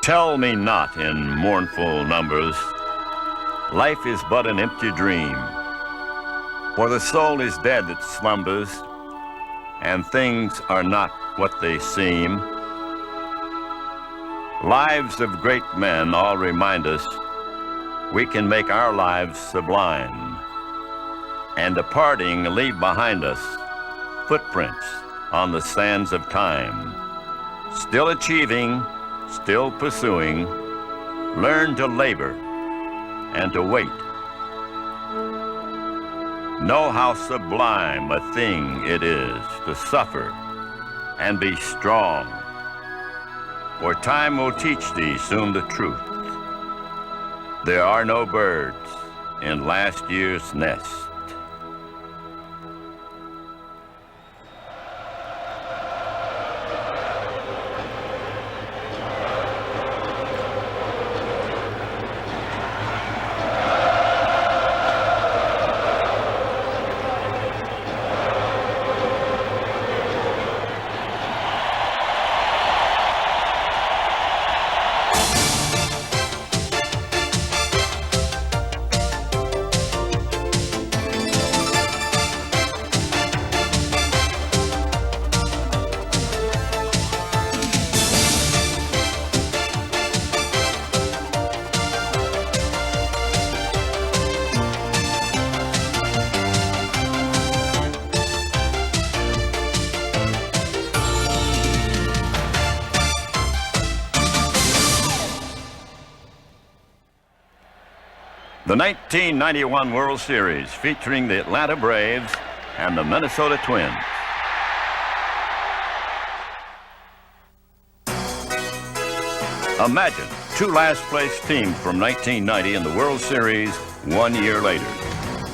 Tell me not in mournful numbers, life is but an empty dream. For the soul is dead that slumbers, and things are not what they seem. Lives of great men all remind us we can make our lives sublime, and departing leave behind us footprints on the sands of time. Still achieving, still pursuing, learn to labor and to wait. Know how sublime a thing it is to suffer and be strong, for time will teach thee soon the truth. There are no birds in last year's nest. The 1991 World Series featuring the Atlanta Braves and the Minnesota Twins. Imagine two last-place teams from 1990 in the World Series 1 year later.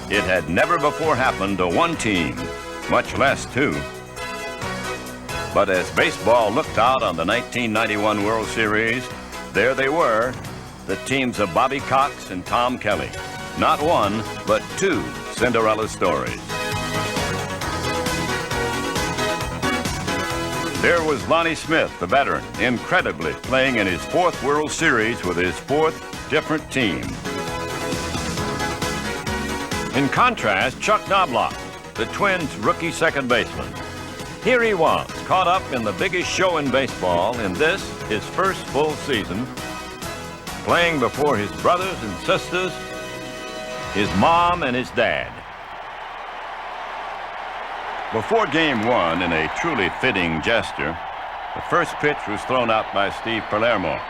It had never before happened to one team, much less two. But as baseball looked out on the 1991 World Series, there they were, the teams of Bobby Cox and Tom Kelly. Not one, but two Cinderella stories. There was Lonnie Smith, the veteran, incredibly playing in his fourth World Series with his fourth different team. In contrast, Chuck Knobloch, the Twins' rookie second baseman. Here he was, caught up in the biggest show in baseball in this, his first full season, playing before his brothers and sisters, his mom and his dad. Before game one, in a truly fitting gesture, the first pitch was thrown out by Steve Palermo,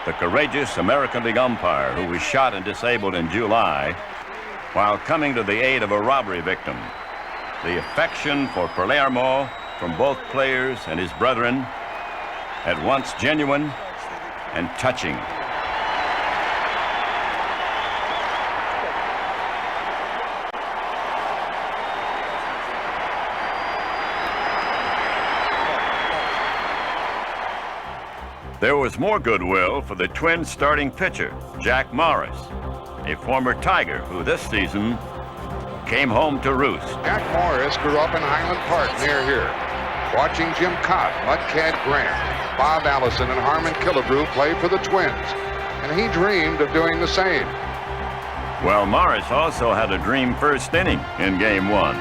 the courageous American League umpire who was shot and disabled in July while coming to the aid of a robbery victim. The affection for Palermo from both players and his brethren, at once genuine and touching. There was more goodwill for the Twins' starting pitcher, Jack Morris, a former Tiger who this season came home to roost. Jack Morris grew up in Highland Park near here, watching Jim Cott, Mudcat Grant, Bob Allison, and Harmon Killebrew play for the Twins, and he dreamed of doing the same. Well, Morris also had a dream first inning in game one.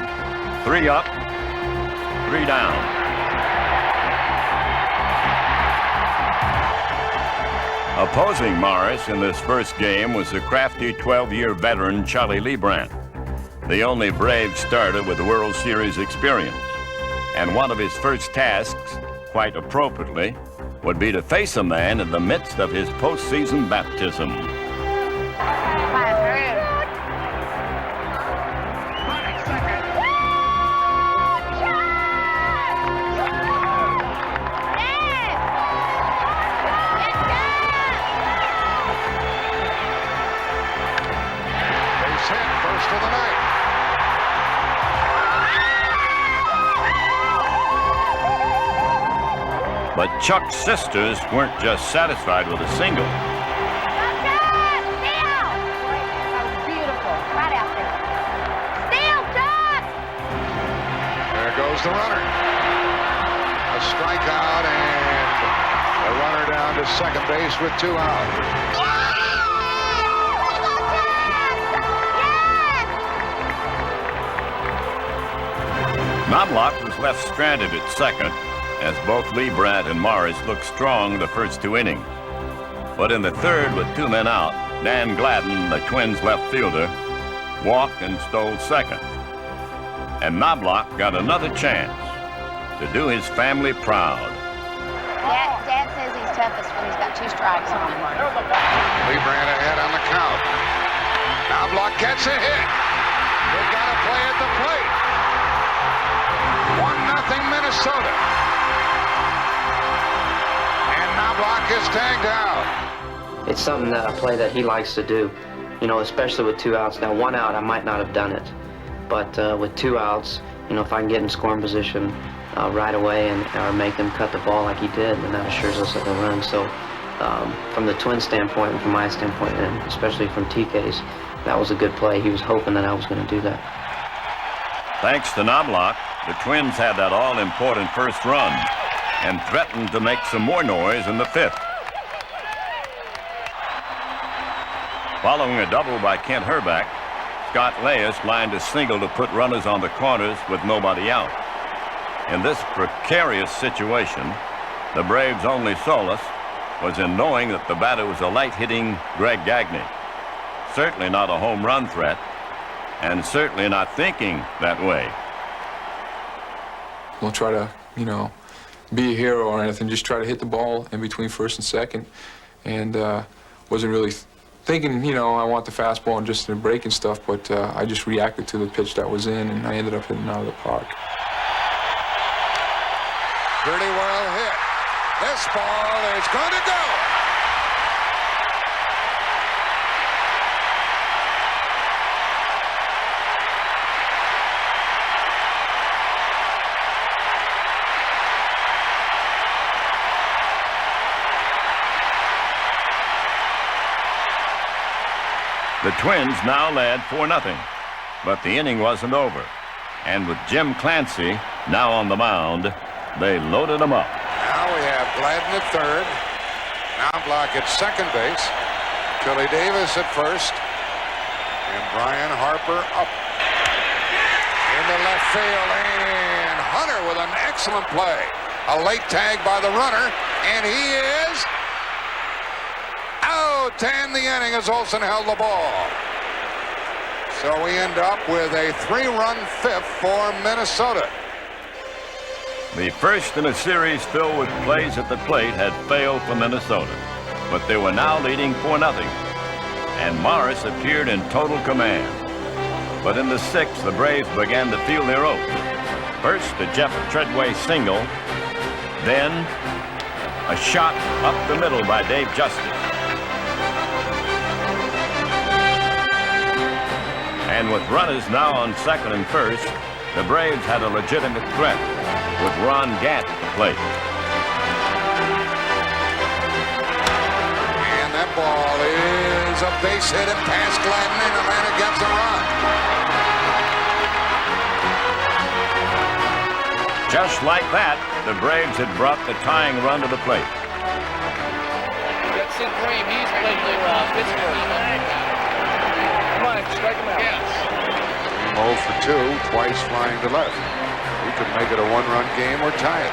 3 up, 3 down. Opposing Morris in this first game was the crafty 12-year veteran Charlie Leibrandt, the only Brave starter with World Series experience. And one of his first tasks, quite appropriately, would be to face a man in the midst of his postseason baptism. But Chuck's sisters weren't just satisfied with a single. Beautiful, right out there. Steal, Chuck! There goes the runner. A strikeout, and The runner down to second base with 2 out. Knobloch was left stranded at second as both Lee Brandt and Morris looked strong the first 2 innings. But in the third, with 2 men out, Dan Gladden, the Twins left fielder, walked and stole second. And Knobloch got another chance to do his family proud. Dad says he's toughest when he's got 2 strikes on him. Lee Brandt ahead on the count. Knobloch gets a hit. They got to play at the plate. 1-0 Minnesota. And Knobloch is tagged out. It's something that a play that he likes to do, you know, especially with 2 outs. Now, 1 out, I might not have done it, but with 2 outs, you know, if I can get in scoring position right away or make them cut the ball like he did, then that assures us of a run. So, from the Twins' standpoint and from my standpoint, and especially from TK's, that was a good play. He was hoping that I was going to do that. Thanks to Knobloch, the Twins had that all-important first run and threatened to make some more noise in the 5th. Following a double by Kent Hrbek, Scott Leyes lined a single to put runners on the corners with nobody out. In this precarious situation, the Braves' only solace was in knowing that the batter was a light-hitting Greg Gagne. Certainly not a home run threat, and certainly not thinking that way. Don't try to, you know, be a hero or anything. Just try to hit the ball in between first and second. And wasn't really thinking, you know, I want the fastball and just in the break and stuff, but I just reacted to the pitch that was in, and I ended up hitting out of the park. Pretty well hit. This ball is going to go. The Twins now led 4-0, but the inning wasn't over. And with Jim Clancy now on the mound, they loaded him up. Now we have Gladden at third. Knobloch at second base. Philly Davis at first. And Brian Harper up. Into left field. And Hunter with an excellent play. A late tag by the runner. And he is out to end the inning as Olsen held the ball. So we end up with a 3-run 5th for Minnesota. The first in a series filled with plays at the plate had failed for Minnesota, but they were now leading 4-0, and Morris appeared in total command. But in the 6th, the Braves began to feel their oats. First, a Jeff Treadway single, then a shot up the middle by Dave Justice. And with runners now on second and first, the Braves had a legitimate threat with Ron Gant at the plate. And that ball is a base hit and past Gladden, and Atlanta gets a run. Just like that, the Braves had brought the tying run to the plate. That's Sid Graham. He's played with Pittsburgh. Come on, strike him out. Yes. 0 for 2, twice flying to left. We could make it a 1-run game or tie it.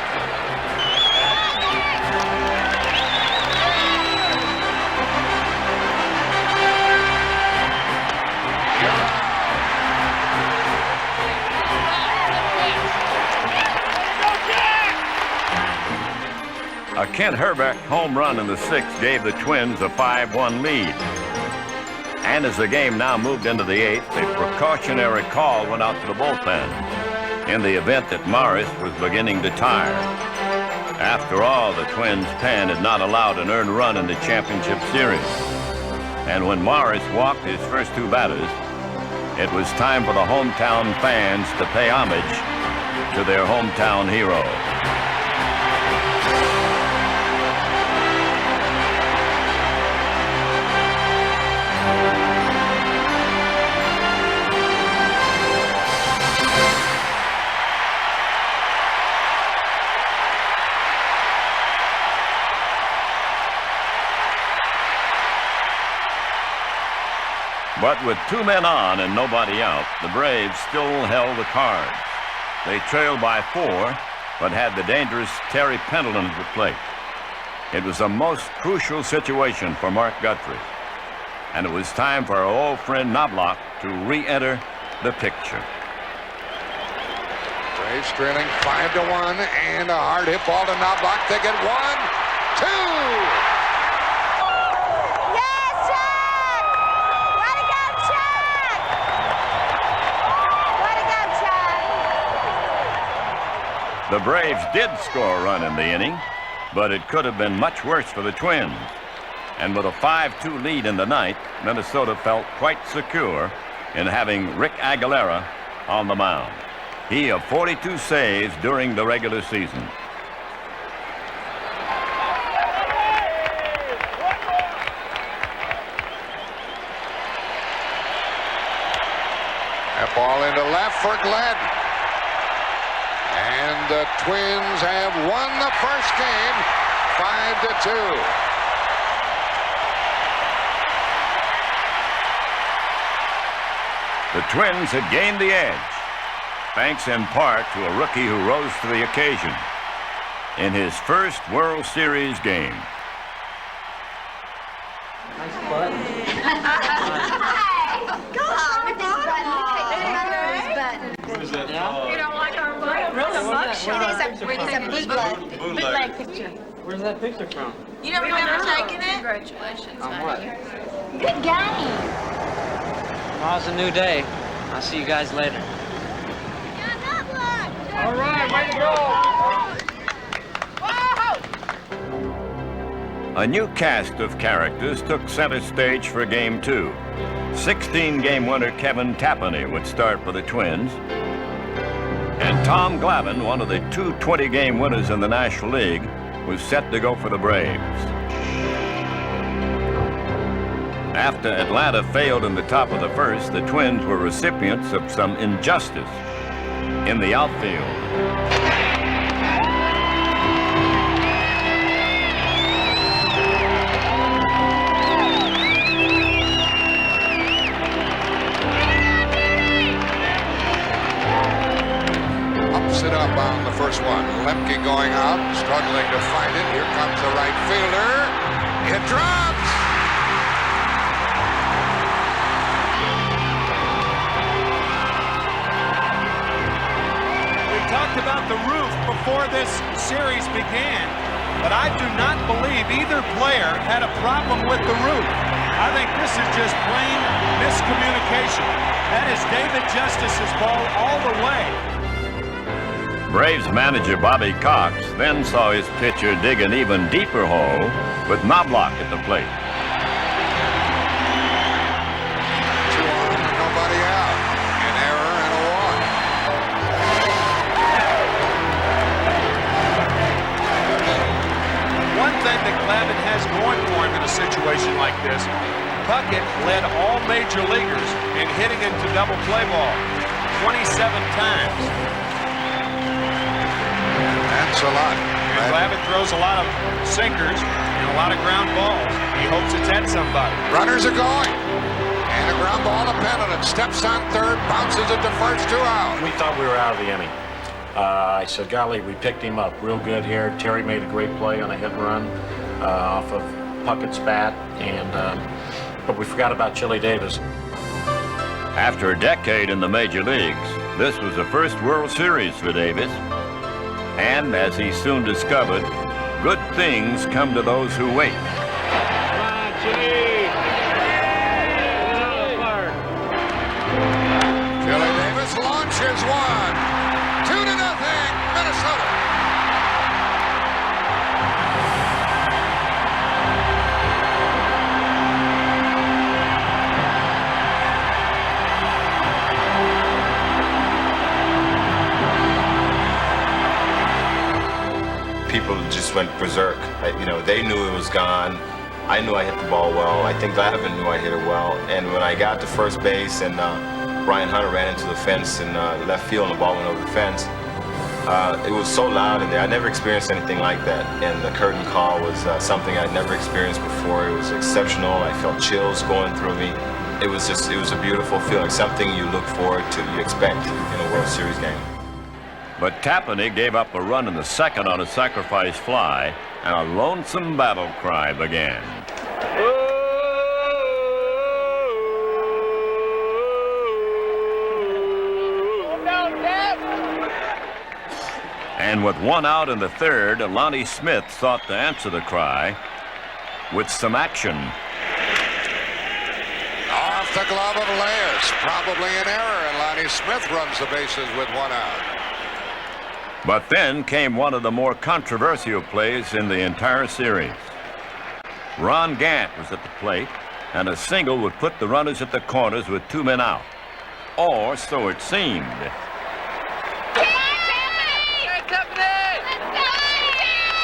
A Kent Hrbek home run in the 6th gave the Twins a 5-1 lead. And as the game now moved into the 8th, a precautionary call went out to the bullpen in the event that Morris was beginning to tire. After all, the Twins' pen had not allowed an earned run in the championship series. And when Morris walked his first 2 batters, it was time for the hometown fans to pay homage to their hometown hero. But with 2 men on and nobody out, the Braves still held the cards. They trailed by 4, but had the dangerous Terry Pendleton at the plate. It was a most crucial situation for Mark Guthrie, and it was time for our old friend Knobloch to re-enter the picture. Braves trailing 5-1, and a hard hit ball to Knobloch. They get 1, 2. Yes, Chuck! Way to go, Chuck! Way to go, Chuck! The Braves did score a run in the inning, but it could have been much worse for the Twins. And with a 5-2 lead in the ninth, Minnesota felt quite secure in having Rick Aguilera on the mound. He of 42 saves during the regular season. That ball into left for Glenn. And the Twins have won the first game 5-2. The Twins had gained the edge, thanks in part to a rookie who rose to the occasion in his first World Series game. Hey, go on with this button. You don't like our button? It is a bootleg picture. Where's that picture from? You don't remember taking it? Congratulations, On honey. what? Good game. Well, it's a new day. I'll see you guys later. All right, way to go! A new cast of characters took center stage for Game 2. 16-game winner Kevin Tapani would start for the Twins. And Tom Glavine, one of the 2 20-game winners in the National League, was set to go for the Braves. After Atlanta failed in the top of the first, the Twins were recipients of some injustice in the outfield. Ups it up on the first one. Lemke going out, struggling to find it. Here comes the right fielder. It drops. We talked about the roof before this series began, but I do not believe either player had a problem with the roof. I think this is just plain miscommunication. That is David Justice's ball all the way. Braves manager Bobby Cox then saw his pitcher dig an even deeper hole with Knobloch at the plate. 2 on, nobody out. An error and a walk. One thing that Glavine has going for him in a situation like this, Puckett led all major leaguers in hitting into double play ball 27 times. That's a lot. And Glavine throws a lot of sinkers and a lot of ground balls. He hopes it's at somebody. Runners are going. And a ground ball to Pendleton. Steps on third, bounces it to first, 2 out. We thought we were out of the inning. I said, golly, we picked him up real good here. Terry made a great play on a hit and run off of Puckett's bat, but we forgot about Chili Davis. After a decade in the major leagues, this was the first World Series for Davis. And as he soon discovered, good things come to those who wait. Chili Davis launches one. 2-0, Minnesota. People just went berserk. They knew it was gone. I knew I hit the ball well. I think Glavine knew I hit it well. And when I got to first base and Brian Hunter ran into the fence in left field and the ball went over the fence, it was so loud in there. I never experienced anything like that. And the curtain call was something I'd never experienced before. It was exceptional. I felt chills going through me. it was a beautiful feeling, something you look forward to, you expect in a World Series game. But Tapani gave up a run in the second on a sacrifice fly, and a lonesome battle cry began. And with one out in the third, Lonnie Smith thought to answer the cry with some action. Off the glove of Leyes, probably an error, and Lonnie Smith runs the bases with one out. But then came one of the more controversial plays in the entire series. Ron Gant was at the plate, and a single would put the runners at the corners with 2 men out. Or so it seemed.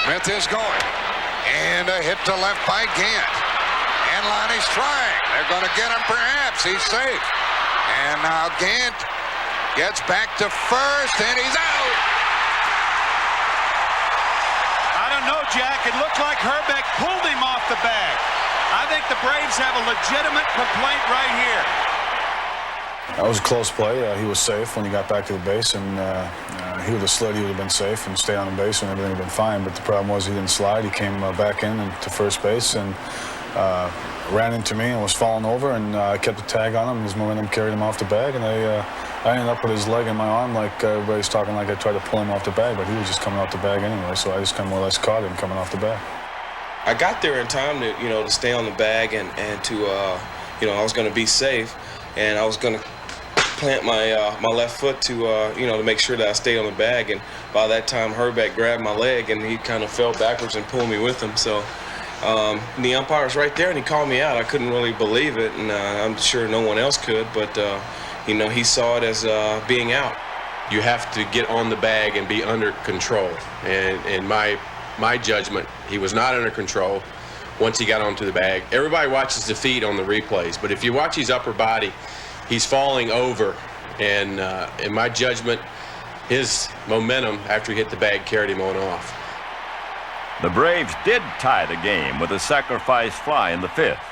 Smith is going. And a hit to left by Gant. And Lonnie's trying. They're going to get him perhaps. He's safe. And now Gant gets back to first, and he's out. I don't know, Jack. It looked like Herbeck pulled him off the bag. I think the Braves have a legitimate complaint right here. That was a close play. He was safe when he got back to the base, and he would have slid, he would have been safe and stayed on the base, and everything would have been fine. But the problem was he didn't slide. He came back in and to first base and ran into me and was falling over, and I kept the tag on him. His momentum carried him off the bag, and I ended up with his leg in my arm, like everybody's talking like I tried to pull him off the bag, but he was just coming off the bag anyway, so I just kind of more or less caught him coming off the bag. I got there in time to, to stay on the bag and to, I was going to be safe, and I was going to plant my left foot to, to make sure that I stayed on the bag. And by that time, Herbeck grabbed my leg, and he kind of fell backwards and pulled me with him. So the umpire was right there, and he called me out. I couldn't really believe it, and I'm sure no one else could, but, he saw it as being out. You have to get on the bag and be under control. And in my judgment, he was not under control once he got onto the bag. Everybody watches the feet on the replays, but if you watch his upper body, he's falling over, and in my judgment, his momentum after he hit the bag carried him on off. The Braves did tie the game with a sacrifice fly in the fifth,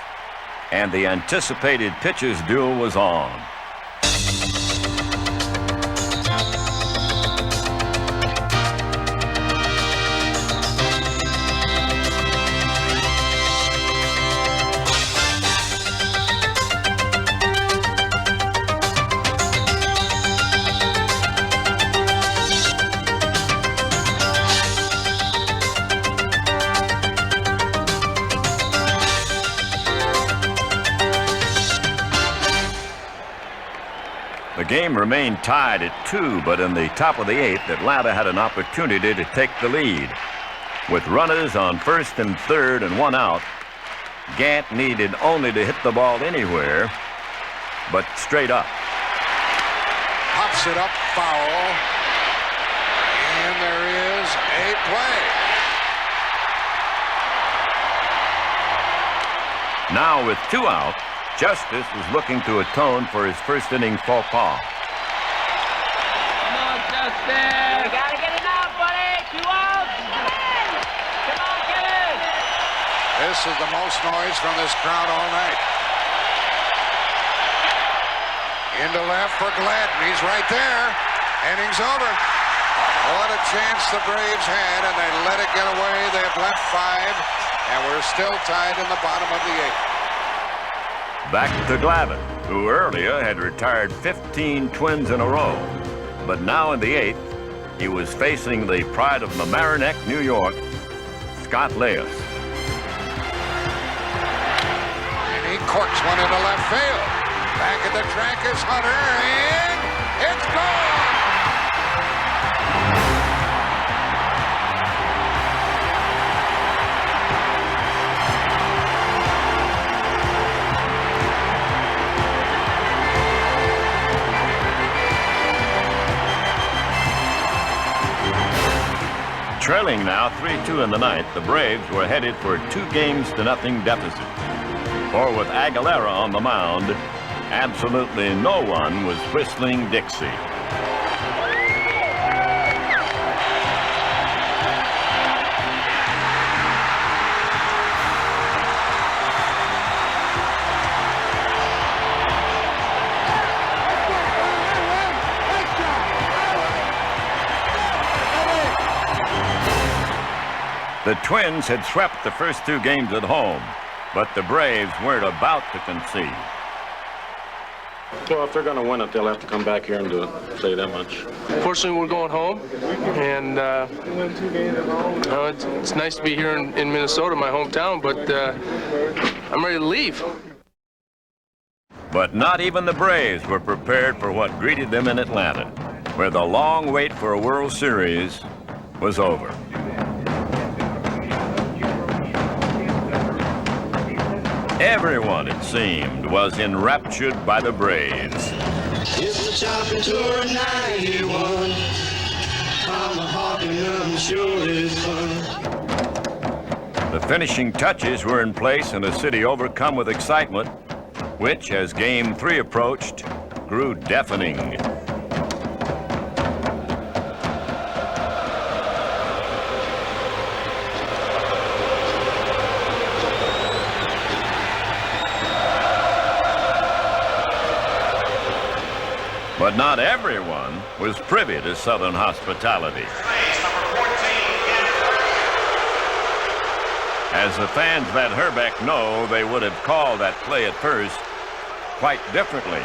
and the anticipated pitcher's duel was on. The game remained tied at 2, but in the top of the 8th, Atlanta had an opportunity to take the lead. With runners on first and third and one out, Gant needed only to hit the ball anywhere, but straight up. Pops it up, foul. And there is a play. Now with 2 out, Justice was looking to atone for his first inning faux pas. Come on, Justice! You gotta get it out, buddy! 2 outs! Come on, get it! This is the most noise from this crowd all night. Into left for Gladden. He's right there. Inning's over. What a chance the Braves had, and they let it get away. They've left 5, and we're still tied in the bottom of the 8th. Back to Glavine, who earlier had retired 15 Twins in a row. But now in the 8th, he was facing the pride of Mamaroneck, New York, Scott Leyes. And he corks one into left field. Back at the track is Hunter, and it's gone! Trailing now 3-2 in the 9th, the Braves were headed for a 2-0 deficit. For with Aguilera on the mound, absolutely no one was whistling Dixie. The Twins had swept the first 2 games at home, but the Braves weren't about to concede. Well, if they're going to win it, they'll have to come back here and do it. I'll tell you that much. Fortunately, we're going home, and it's nice to be here in Minnesota, my hometown, but I'm ready to leave. But not even the Braves were prepared for what greeted them in Atlanta, where the long wait for a World Series was over. Everyone, it seemed, was enraptured by the Braves. It's the Chopping Tour 91. Tomahawk and I'm sure it's fun. The finishing touches were in place and a city overcome with excitement, which, as Game 3 approached, grew deafening. But not everyone was privy to Southern hospitality. As the fans at Herbeck know, they would have called that play at first quite differently.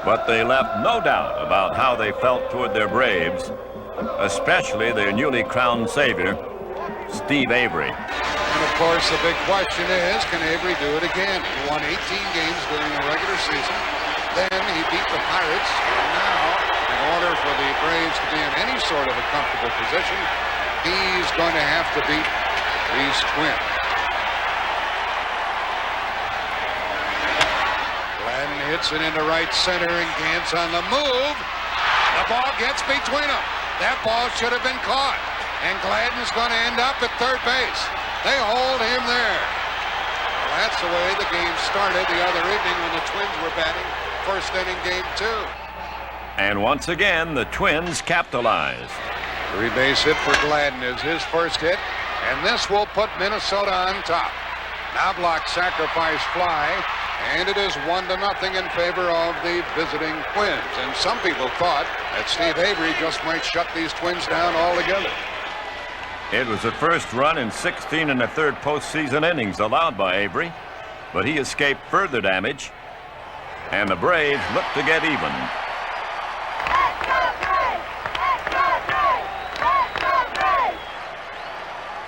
But they left no doubt about how they felt toward their Braves, especially their newly crowned savior, Steve Avery. And of course, the big question is, can Avery do it again? He won 18 games during the regular season. Then he beat the Pirates. And now, in order for the Braves to be in any sort of a comfortable position, he's going to have to beat these Twins. Gladden hits it into right center, and Gantz on the move. The ball gets between them. That ball should have been caught. And Gladden's going to end up at third base. They hold him there. Well, that's the way the game started the other evening when the Twins were batting first inning Game 2. And once again, the Twins capitalized. 3-base hit for Gladden is his first hit, and this will put Minnesota on top. Knobloch sacrifice fly, and it is 1-0 in favor of the visiting Twins. And some people thought that Steve Avery just might shut these Twins down altogether. It was the first run in 16 1/3 postseason innings allowed by Avery, but he escaped further damage, and the Braves looked to get even.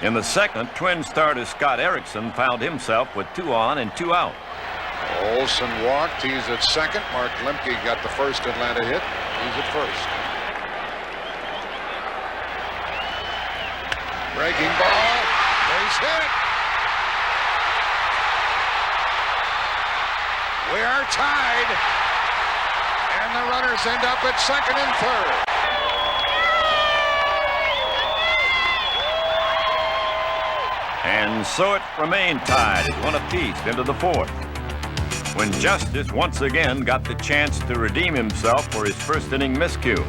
In the second, Twin starter Scott Erickson found himself with 2 on and 2 out. Olson walked. He's at second. Mark Lemke got the first Atlanta hit. He's at first. Breaking ball. Base hit. We are tied. And the runners end up at second and third. And so it remained tied at 1 apiece into the fourth, when Justice once again got the chance to redeem himself for his first inning miscue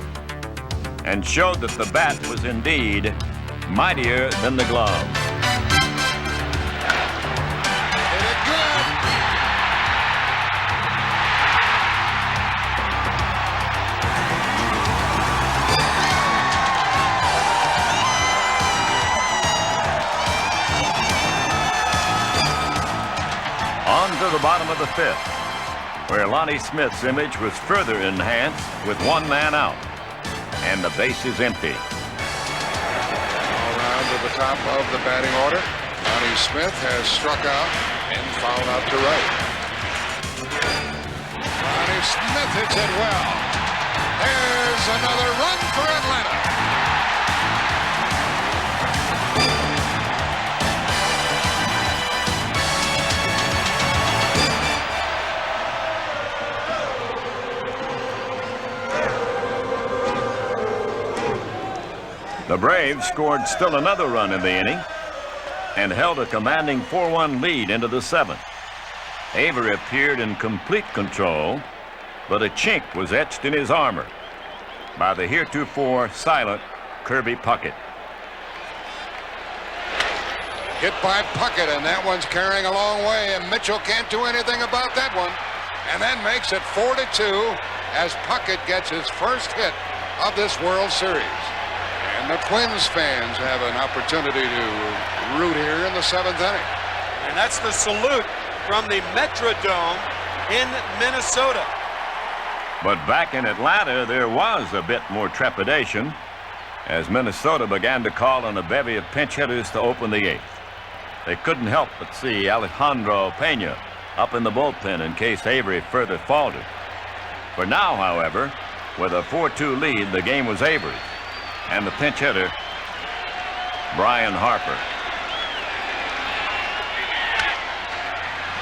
and showed that the bat was indeed mightier than the glove. On to the bottom of the fifth, where Lonnie Smith's image was further enhanced with 1 man out, and the base is empty. All round to the top of the batting order. Lonnie Smith has struck out and fouled out to right. Lonnie Smith hits it well. There's another run for Atlanta. The Braves scored still another run in the inning and held a commanding 4-1 lead into the seventh. Avery appeared in complete control, but a chink was etched in his armor by the heretofore silent Kirby Puckett. Hit by Puckett, and that one's carrying a long way, and Mitchell can't do anything about that one. And that makes it 4-2, as Puckett gets his first hit of this World Series. And the Twins fans have an opportunity to root here in the 7th inning. And that's the salute from the Metrodome in Minnesota. But back in Atlanta, there was a bit more trepidation as Minnesota began to call on a bevy of pinch hitters to open the 8th. They couldn't help but see Alejandro Pena up in the bullpen in case Avery further faltered. For now, however, with a 4-2 lead, the game was Avery's, and the pinch hitter, Brian Harper.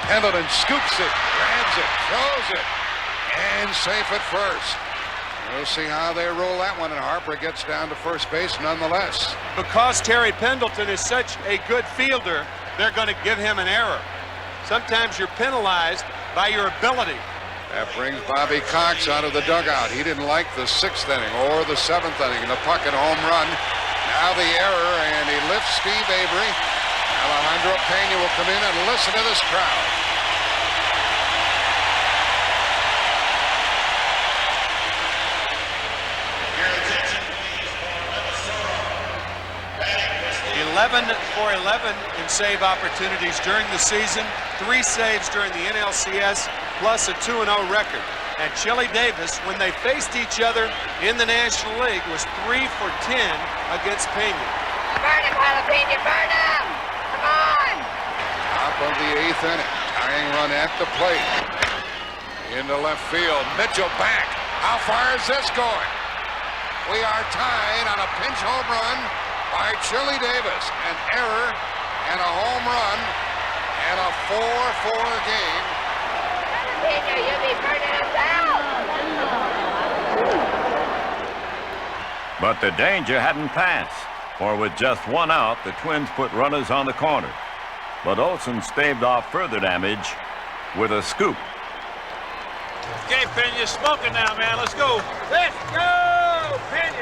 Pendleton scoops it, grabs it, throws it, and safe at first. We'll see how they roll that one, and Harper gets down to first base nonetheless. Because Terry Pendleton is such a good fielder, they're going to give him an error. Sometimes you're penalized by your ability. That brings Bobby Cox out of the dugout. He didn't like the 6th inning or the 7th inning, the Puckett home run. Now the error, and he lifts Steve Avery. Alejandro Pena will come in and listen to this crowd. Your attention, please, for Minnesota. 11 for 11 in save opportunities during the season. 3 saves during the NLCS, plus a 2-0 record. And Chili Davis, when they faced each other in the National League, was 3 for 10 against Pena. Burn him, Jalapeno, burn him! Come on! Top of the 8th inning. Tying run at the plate. Into left field. Mitchell back. How far is this going? We are tied on a pinch home run by Chili Davis. An error and a home run and a 4-4 game. Jalapeno, you'll be burning us out! But the danger hadn't passed, for with just 1 out, the Twins put runners on the corner. But Olson staved off further damage with a scoop. Okay, Pena, smoking now, man. Let's go. Let's go, Pena.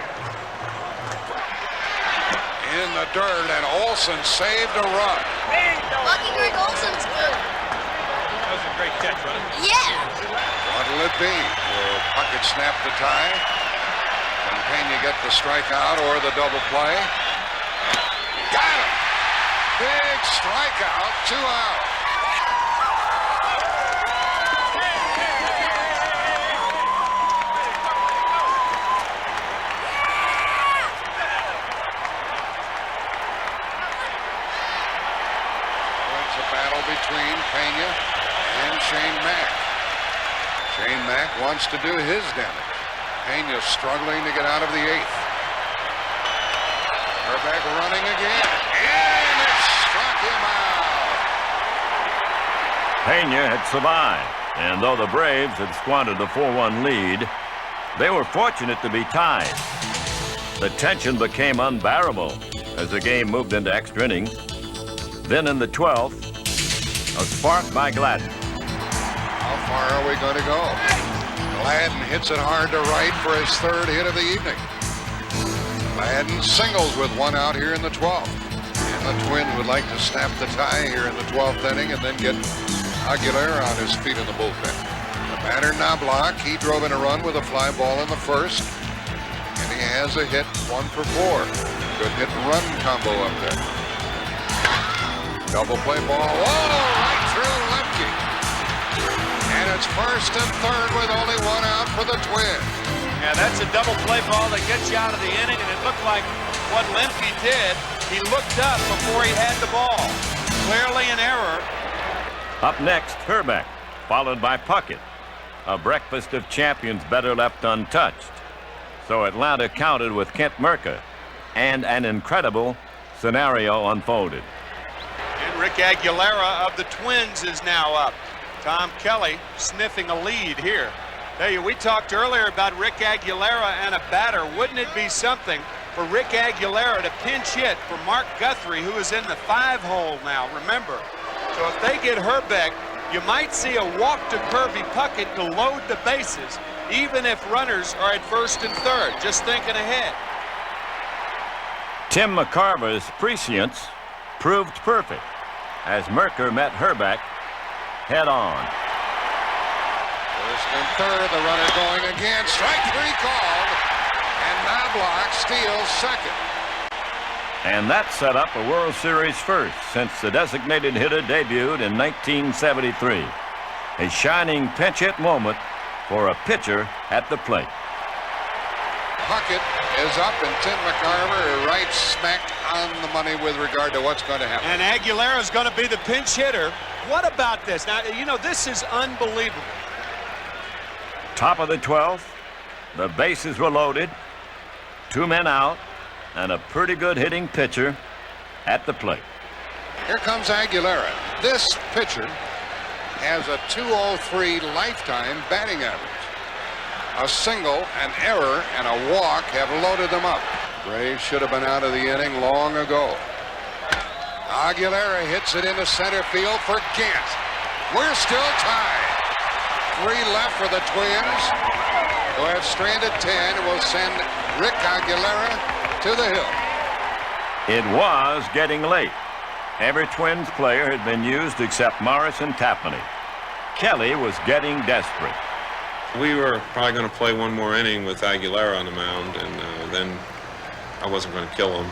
In the dirt, and Olson saved a run. Lucky Greg Olson's good. That was a great catch, wasn't it? Yeah! What'll it be? Will Puckett snap the tie? Can Pena get the strikeout or the double play? Got him! Big strikeout, 2 out. It's a battle between Pena and Shane Mack. Shane Mack wants to do his damage. Pena's struggling to get out of the 8th. Herbeck running again, and it struck him out. Pena had survived, and though the Braves had squandered the 4-1 lead, they were fortunate to be tied. The tension became unbearable as the game moved into extra innings. Then in the 12th, a spark by Gladden. How far are we going to go? Gladden hits it hard to right for his 3rd hit of the evening. Gladden singles with 1 out here in the 12th. And the Twins would like to snap the tie here in the 12th inning and then get Aguilera on his feet in the bullpen. The batter Knobloch, he drove in a run with a fly ball in the 1st. And he has a hit, 1 for 4. Good hit and run combo up there. Double play ball. Oh, right through Lemke. And it's 1st and 3rd with only 1 out for the Twins. Yeah, that's a double play ball that gets you out of the inning, and it looked like what Lemke did. He looked up before he had the ball. Clearly an error. Up next, Herbeck, followed by Puckett. A breakfast of champions better left untouched. So Atlanta counted with Kent Mercker, and an incredible scenario unfolded. And Rick Aguilera of the Twins is now up. Tom Kelly sniffing a lead here. Hey, we talked earlier about Rick Aguilera and a batter. Wouldn't it be something for Rick Aguilera to pinch hit for Mark Guthrie, who is in the 5-hole now, remember. So if they get Herbeck, you might see a walk to Kirby Puckett to load the bases, even if runners are at 1st and 3rd. Just thinking ahead. Tim McCarver's prescience proved perfect as Mercker met Herbeck head on. First and third, the runner going again. Strike three called, and Knobloch steals second. And that set up a World Series first since the designated hitter debuted in 1973. A shining pinch hit moment for a pitcher at the plate. Puckett is up, and Tim McCarver is right smack on the money with regard to what's going to happen. And Aguilera is going to be the pinch hitter. What about this? Now, you know, this is unbelievable. Top of the 12th, the bases were loaded, 2 men out, and a pretty good hitting pitcher at the plate. Here comes Aguilera. This pitcher has a .203 lifetime batting average. A single, an error, and a walk have loaded them up. Braves should have been out of the inning long ago. Aguilera hits it into center field for Gant. We're still tied. 3 left for the Twins, who have stranded 10 and will send Rick Aguilera to the hill. It was getting late. Every Twins player had been used except Morris and Tapani. Kelly was getting desperate. We were probably going to play one more inning with Aguilera on the mound, and then I wasn't going to kill him,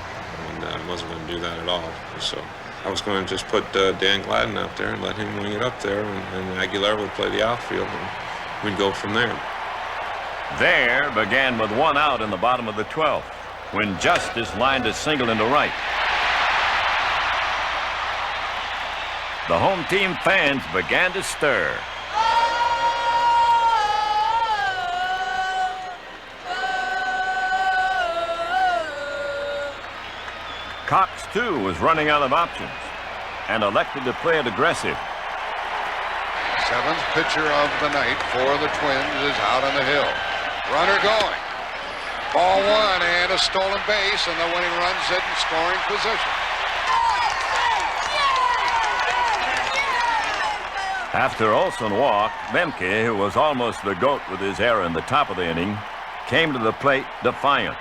and I wasn't going to do that at all. So I was going to just put Dan Gladden out there and let him wing it up there, and Aguilera would play the outfield, and we'd go from there. There began with 1 out in the bottom of the 12th when Justice lined a single into right. The home team fans began to stir. Cox, too, was running out of options and elected to play it aggressive. 7th pitcher of the night for the Twins is out on the hill. Runner going. Ball 1 and a stolen base, and the winning run's in scoring position. After Olson walked, Lemke, who was almost the GOAT with his error in the top of the inning, came to the plate defiant,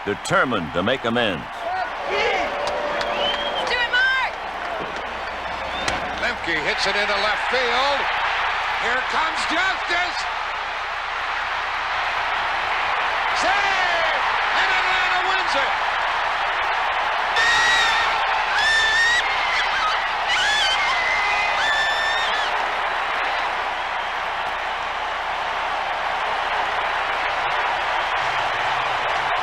determined to make amends. Lemke hits it into left field. Here comes Justice. Save! And Atlanta wins it.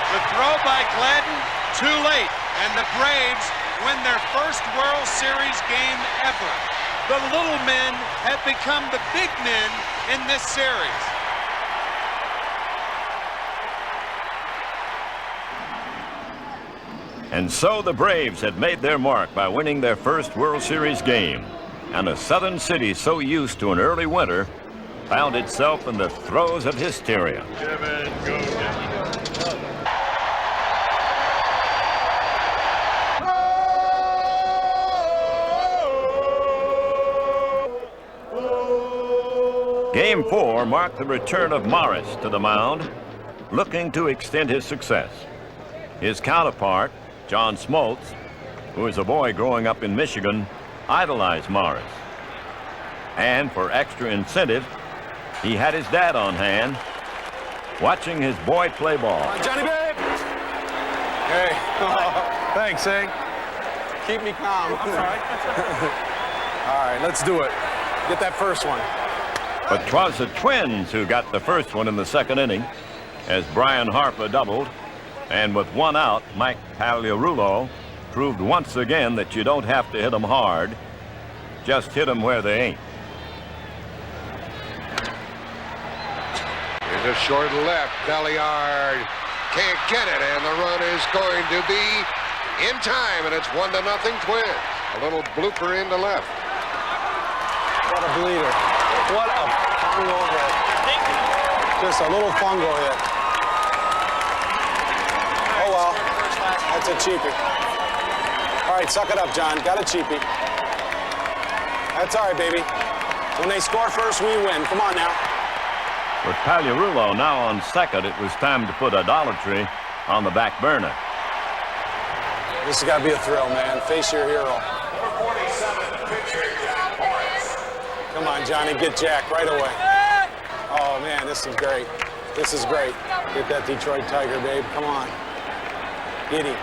The throw by Gladden, too late, and the Braves win their first World Series game ever. The little men have become the big men in this series. And so the Braves had made their mark by winning their first World Series game. And a southern city so used to an early winter found itself in the throes of hysteria. Game 4 marked the return of Morris to the mound, looking to extend his success. His counterpart, John Smoltz, who was a boy growing up in Michigan, idolized Morris. And for extra incentive, he had his dad on hand, watching his boy play ball. Johnny babe! Hey, thanks, Hank. Keep me calm. I'm sorry. All right, let's do it. Get that first one. But 'twas the Twins who got the first one in the second inning, as Brian Harper doubled, and with 1 out, Mike Pagliarulo proved once again that you don't have to hit them hard, just hit them where they ain't. Here's a short left. Belliard can't get it, and the run is going to be in time, and it's 1-0 Twins. A little blooper into left. What a bleeder. What a fungo hit. Just a little fungo hit. Oh, well. That's a cheapie. All right, suck it up, John. Got a cheapie. That's all right, baby. When they score first, we win. Come on now. With Pagliarulo now on second, it was time to put idolatry on the back burner. This has got to be a thrill, man. Face your hero. Come on, Johnny, get Jack right away. Oh, man, this is great. This is great. Get that Detroit Tiger, babe. Come on. Get him.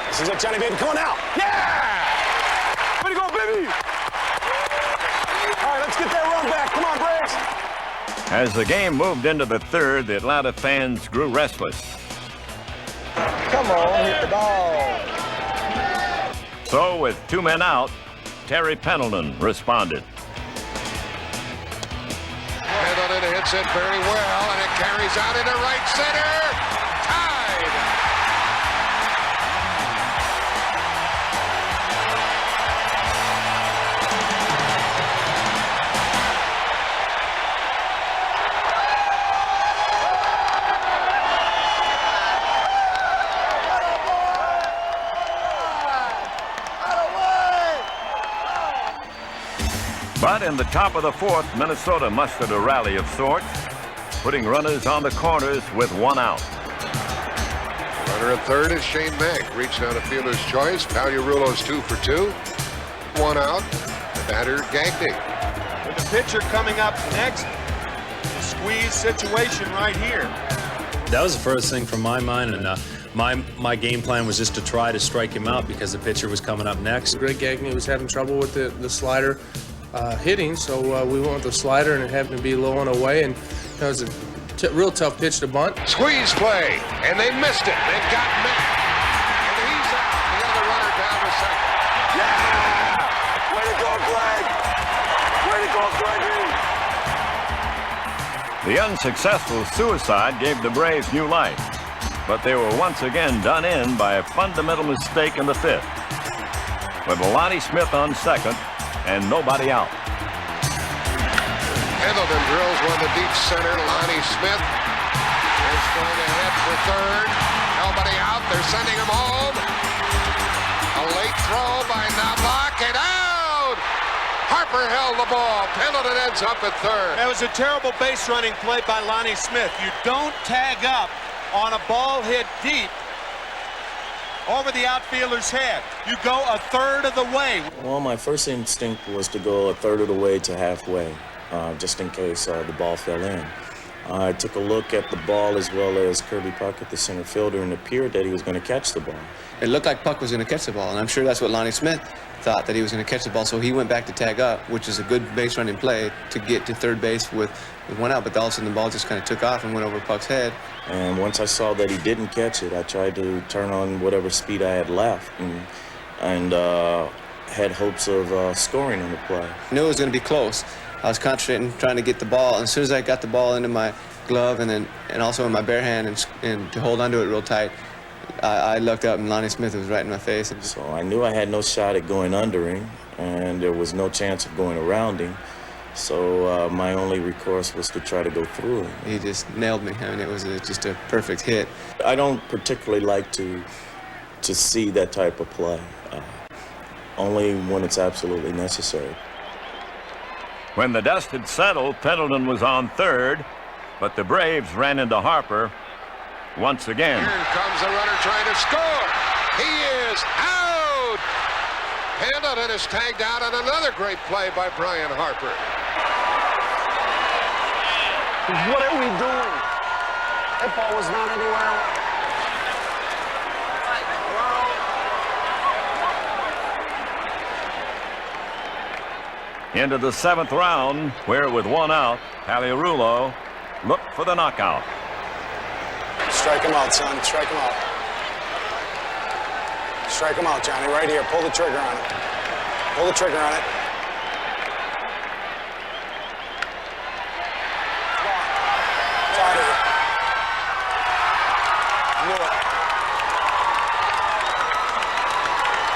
This is it, Johnny, baby. Come on now. Yeah! Way to go, baby! All right, let's get that run back. Come on, Braves. As the game moved into the third, the Atlanta fans grew restless. Come on, hit the ball. So, with 2 men out, Terry Pendleton responded. Pendleton hits it very well, and it carries out into right center. Tied. But in the top of the fourth, Minnesota mustered a rally of sorts, putting runners on the corners with 1 out. Runner at third is Shane Meg. Reached out a fielder's choice. Pagliarulo's 2 for 2. 1 out. The batter, Gagne. With the pitcher coming up next, the squeeze situation right here. That was the first thing from my mind, and my game plan was just to try to strike him out because the pitcher was coming up next. Greg Gagne was having trouble with the slider hitting, so we went with the slider, and it happened to be low and away, and that was a real tough pitch to bunt. Squeeze play, and they missed it. They've got Meg. And he's out. The other runner down to second. Yeah! Way to go, Greg. Way to go, Greggy. The unsuccessful suicide gave the Braves new life, but they were once again done in by a fundamental mistake in the fifth. With Lonnie Smith on second and nobody out. Pendleton drills one to deep center. Lonnie Smith is going to head for third. Nobody out. They're sending him home. A late throw by Knobloch and out. Harper held the ball. Pendleton ends up at third. That was a terrible base running play by Lonnie Smith. You don't tag up on a ball hit deep over the outfielder's head. You go a third of the way. Well, my first instinct was to go a third of the way to halfway, just in case the ball fell in. I took a look at the ball as well as Kirby Puckett, the center fielder, and it appeared that he was going to catch the ball. It looked like Puck was going to catch the ball, and I'm sure that's what Lonnie Smith thought, that he was going to catch the ball, so he went back to tag up, which is a good base running play to get to third base with 1 out, but all of a sudden the ball just kind of took off and went over Puck's head. And once I saw that he didn't catch it, I tried to turn on whatever speed I had left and had hopes of scoring on the play. I knew it was going to be close. I was concentrating, trying to get the ball, and as soon as I got the ball into my glove and also in my bare hand and to hold onto it real tight, I looked up and Lonnie Smith was right in my face. So I knew I had no shot at going under him, and there was no chance of going around him. So my only recourse was to try to go through him. He just nailed me. I mean, it was just a perfect hit. I don't particularly like to see that type of play, only when it's absolutely necessary. When the dust had settled, Pendleton was on third, but the Braves ran into Harper once again. Here comes the runner trying to score. He is out. Pendleton is tagged out on another great play by Brian Harper. What are we doing? That ball was not anywhere. Into the 7th round, where with 1 out, Pagliarulo looked for the knockout. Strike him out, son. Strike him out. Strike him out, Johnny. Right here. Pull the trigger on it. Pull the trigger on it. Come on. It's out of here. Knew it.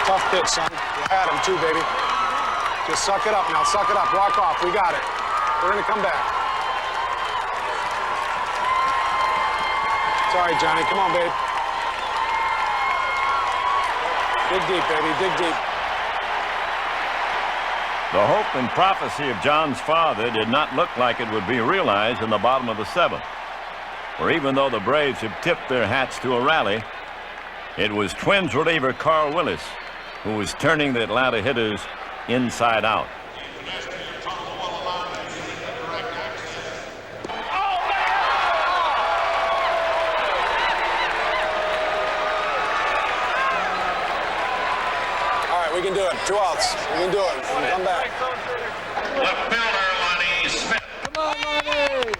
Tough pitch, son. You had him too, baby. Just suck it up now. Suck it up. Walk off. We got it. We're going to come back. It's all right, Johnny. Come on, babe. Dig deep, baby. Dig deep. The hope and prophecy of John's father did not look like it would be realized in the bottom of the 7th. For even though the Braves have tipped their hats to a rally, it was Twins reliever Carl Willis who was turning the Atlanta hitters inside out. can do it. 2 outs. We can do it. Come back. Left fielder, Lonnie Smith. Come on, Lonnie!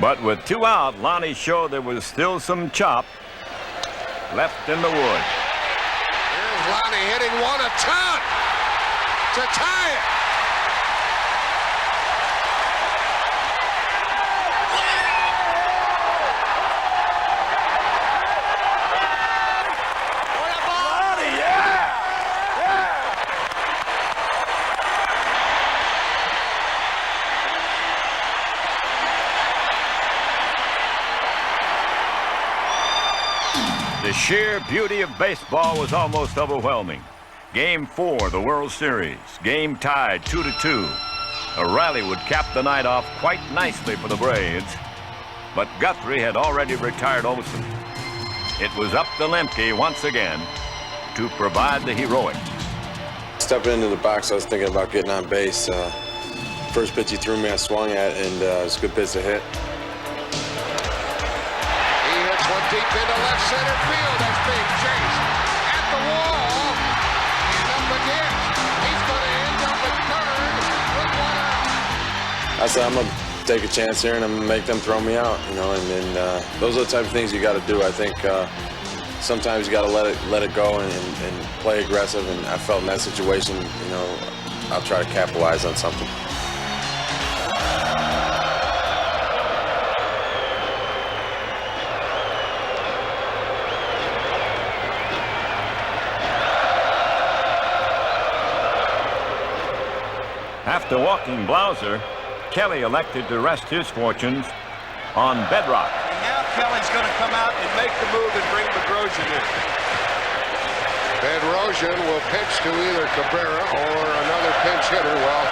But with 2 out, Lonnie showed there was still some chop left in the wood. Here's Lonnie hitting one a ton to tie it. The sheer beauty of baseball was almost overwhelming. Game 4, the World Series. Game tied 2-2. A rally would cap the night off quite nicely for the Braves. But Guthrie had already retired Olson. It was up to Lemke once again to provide the heroics. Stepping into the box, I was thinking about getting on base. First pitch he threw me, I swung at, and it was a good pitch to hit. Deep into left center field. That's being chased at the wall. And up again. He's going to end up at third with 1 out. I said, I'm going to take a chance here and I'm going to make them throw me out, you know, and those are the type of things you got to do. I think sometimes you got to let it go and play aggressive, and I felt in that situation, you know, I'll try to capitalize on something. After walking Blauser, Kelly elected to rest his fortunes on bedrock. And now Kelly's going to come out and make the move and bring Bedrosian in. Bedrosian will pitch to either Cabrera or another pinch hitter. Well,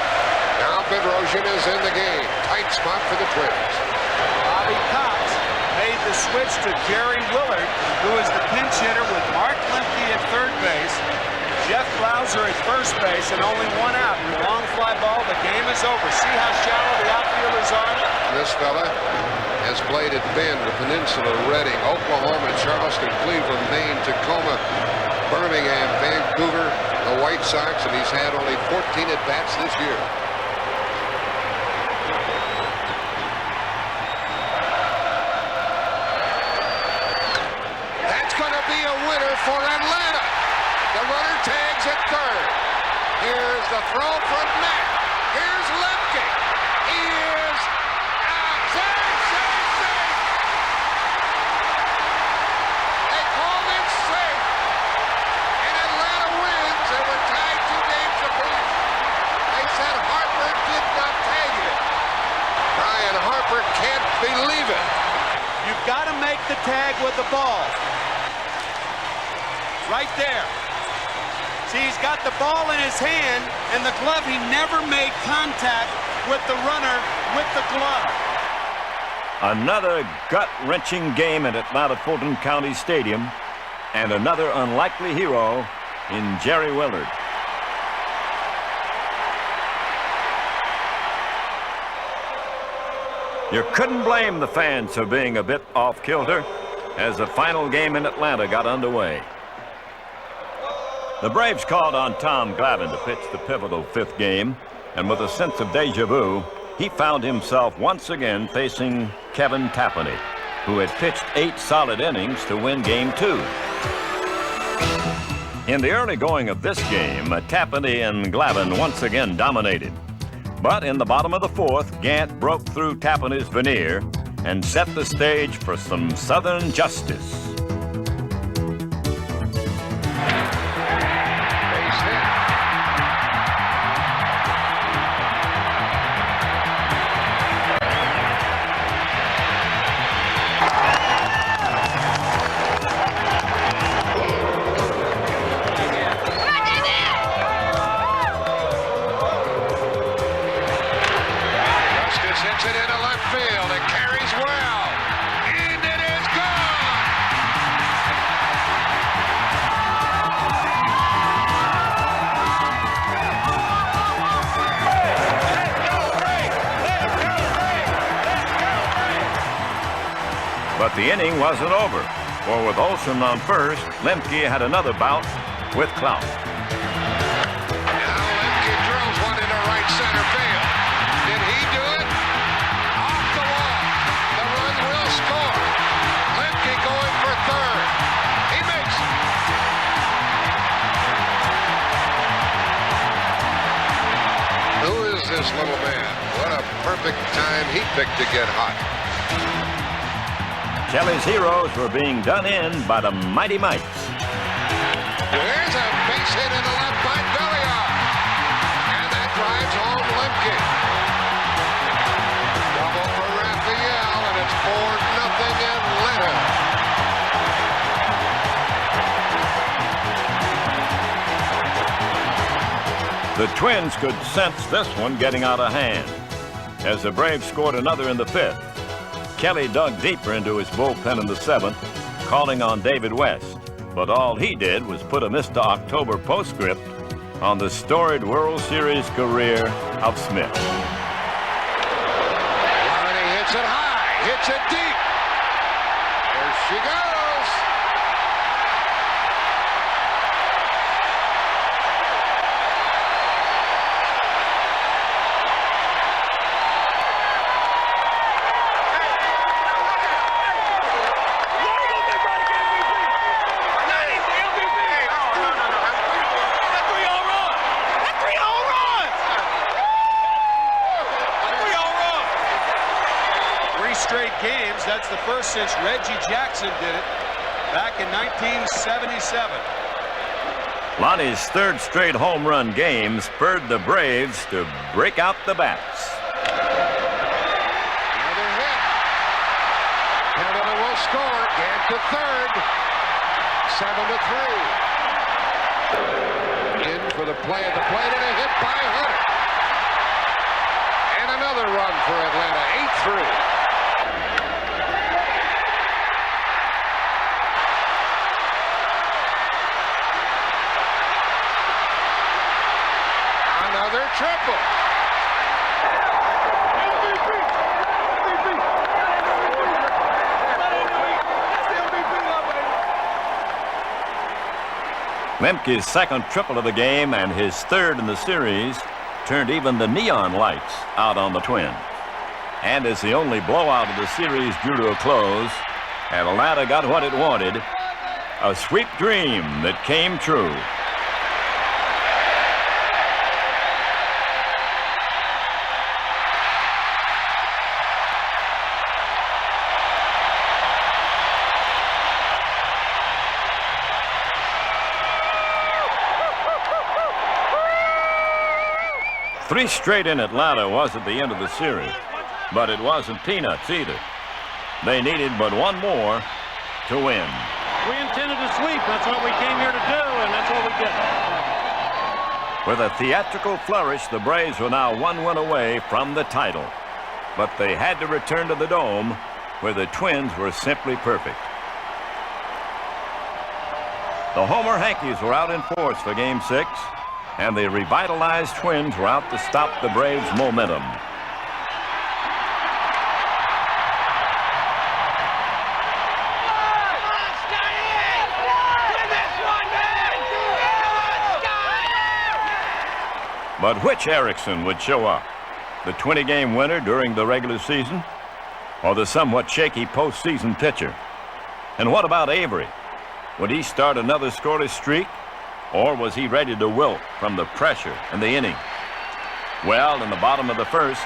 now Bedrosian is in the game. Tight spot for the Twins. Bobby Cox made the switch to Jerry Willard, who is the pinch hitter with Mark Lemke at third base. Jeff Blauser at first base, and only 1 out. Long fly ball, the game is over. See how shallow the outfielders are? This fella has played at Bend, the Peninsula, Reading, Oklahoma, Charleston, Cleveland, Maine, Tacoma, Birmingham, Vancouver, the White Sox, and he's had only 14 at-bats this year. That's going to be a winner for Atlanta. The runner tags at third. Here's the throw from Matt. Here's Lemke. He is out. Safe. They called it safe. And Atlanta wins. They were tied 2 games apiece. They said Harper did not tag it. Brian Harper can't believe it. You've got to make the tag with the ball. Right there. See, he's got the ball in his hand, and the glove, he never made contact with the runner with the glove. Another gut-wrenching game at Atlanta Fulton County Stadium, and another unlikely hero in Jerry Willard. You couldn't blame the fans for being a bit off-kilter as the final game in Atlanta got underway. The Braves called on Tom Glavine to pitch the pivotal 5th game, and with a sense of deja vu, he found himself once again facing Kevin Tapani, who had pitched 8 solid innings to win Game 2. In the early going of this game, Tapani and Glavine once again dominated. But in the bottom of the 4th, Gant broke through Tapani's veneer and set the stage for some Southern justice. Hits it into left field. It carries well. And it is gone. But the inning wasn't over, for with Olson on first, Lemke had another bout with Clout. Now Lemke drills one into right center field. Did he do it? Off the wall. The run will score. Lemke going for third. He makes it. Who is this little man? What a perfect time he picked to get hot. Kelly's heroes were being done in by the Mighty Mites. There's a base hit in the left by Belliard. And that drives home Lemke. Double for Raphael, and it's 4-0 Atlanta. The Twins could sense this one getting out of hand. As the Braves scored another in the fifth, Kelly dug deeper into his bullpen in the seventh, calling on David West. But all he did was put a Mr. October postscript on the storied World Series career of Smith. Lonnie hits it high, hits it deep. There she goes. That's the first since Reggie Jackson did it back in 1977. Lonnie's third straight home run game spurred the Braves to break out the bats. Another hit. Canada will score. Gant to third. 7-3. In for the play at the plate and a hit by Hunter. And another run for Atlanta. 8-3. Another triple. Lemke's second triple of the game and his third in the series turned even the neon lights out on the Twins. And as the only blowout of the series drew to a close, Atlanta got what it wanted, a sweep dream that came true. Three straight in Atlanta wasn't the end of the series, but it wasn't peanuts either. They needed but one more to win. We intended to sweep. That's what we came here to do, and that's what we did. With a theatrical flourish, the Braves were now one win away from the title. But they had to return to the Dome, where the Twins were simply perfect. The Homer Hankies were out in force for Game 6, and the revitalized Twins were out to stop the Braves' momentum. But which Erickson would show up? The 20-game winner during the regular season, or the somewhat shaky postseason pitcher? And what about Avery? Would he start another scoreless streak? Or was he ready to wilt from the pressure in the inning? Well, in the bottom of the first,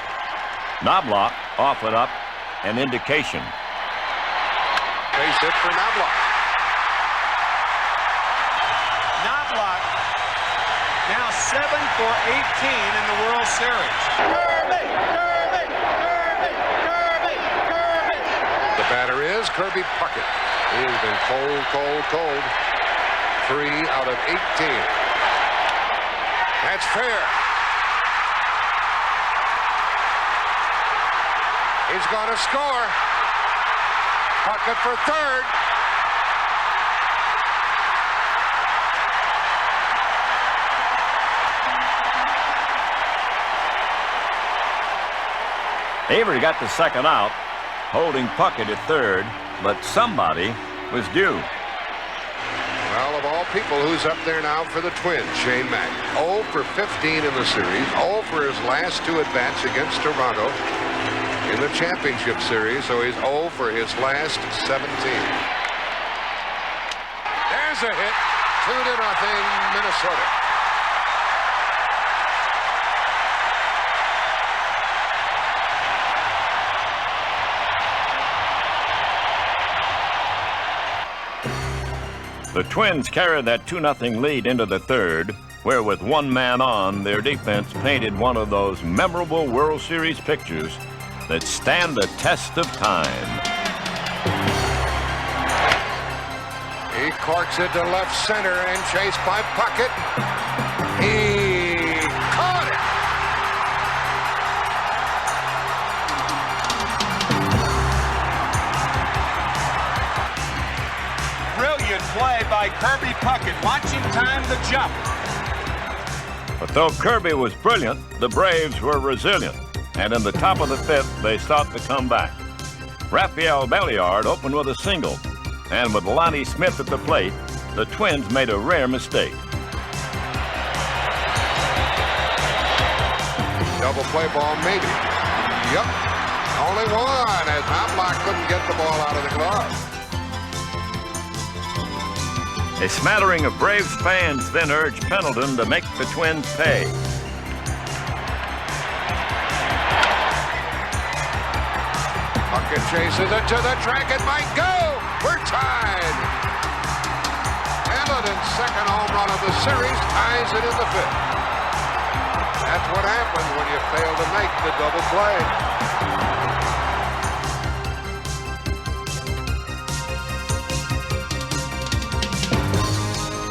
Knobloch offered up an indication. Base hit for Knobloch. Knobloch now 7 for 18 in the World Series. Kirby, Kirby, Kirby, Kirby, Kirby. The batter is Kirby Puckett. He has been cold, cold, cold. 3 out of 18. That's fair. He's going to score. Puckett for third. Avery got the second out, holding Puckett at third, but somebody was due. Well, of all people, who's up there now for the Twins? Shane Mack. 0 for 15 in the series. 0 for his last 2 at-bats against Toronto in the championship series. So he's 0 for his last 17. There's a hit. 2-0, Minnesota. The Twins carried that 2-0 lead into the third, where with one man on, their defense painted one of those memorable World Series pictures that stand the test of time. He corks it to left center and chased by Puckett. He caught it. Brilliant play by Kirby Puckett. Watch him time the jump. But though Kirby was brilliant, the Braves were resilient. And in the top of the fifth, they sought to come back. Rafael Belliard opened with a single. And with Lonnie Smith at the plate, the Twins made a rare mistake. Double play ball, maybe. Yep. Only one as Knobloch couldn't get the ball out of the glove. A smattering of Braves fans then urged Pendleton to make the Twins pay. Puckett chases it to the track. It might go. We're tied. Pendleton's second home run of the series ties it in the fifth. That's what happens when you fail to make the double play.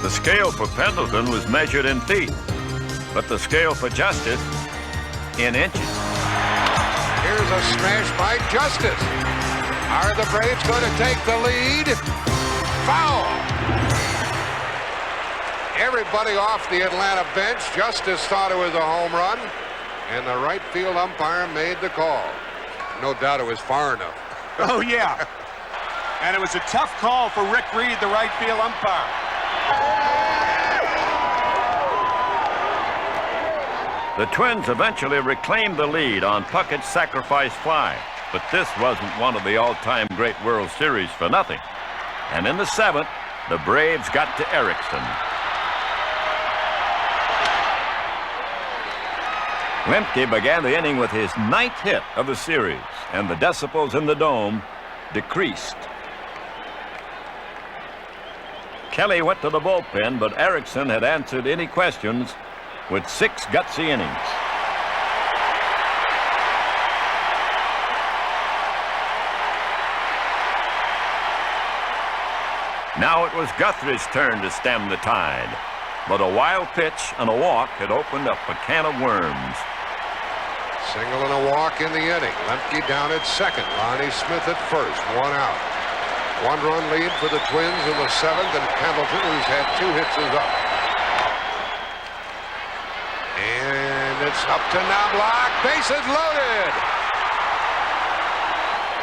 The scale for Pendleton was measured in feet, but the scale for Justice in inches. Here's a smash by Justice. Are the Braves going to take the lead? Foul. Everybody off the Atlanta bench. Justice thought it was a home run, and the right field umpire made the call. No doubt it was far enough. Oh, yeah. And it was a tough call for Rick Reed, the right field umpire. The Twins eventually reclaimed the lead on Puckett's sacrifice fly, but this wasn't one of the all-time great World Series for nothing. And in the seventh, the Braves got to Erickson. Lemke began the inning with his 9th hit of the series, and the decibels in the dome decreased. Kelly went to the bullpen, but Erickson had answered any questions with 6 gutsy innings. Now it was Guthrie's turn to stem the tide, but a wild pitch and a walk had opened up a can of worms. Single and a walk in the inning. Lemke down at second. Lonnie Smith at first. 1 out. 1-run lead for the Twins in the 7th, and Pendleton, who's had 2 hits, is up. And it's up to Knobloch. Bases loaded.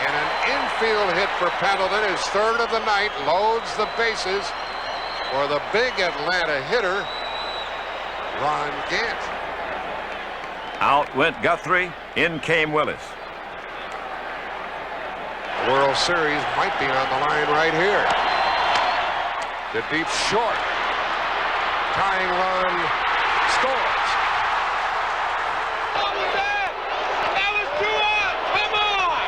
And an infield hit for Pendleton, his 3rd of the night, loads the bases for the big Atlanta hitter, Ron Gant. Out went Guthrie, in came Willis. The World Series might be on the line right here. The deep short. Tying run scores. That was 2 out. Come on.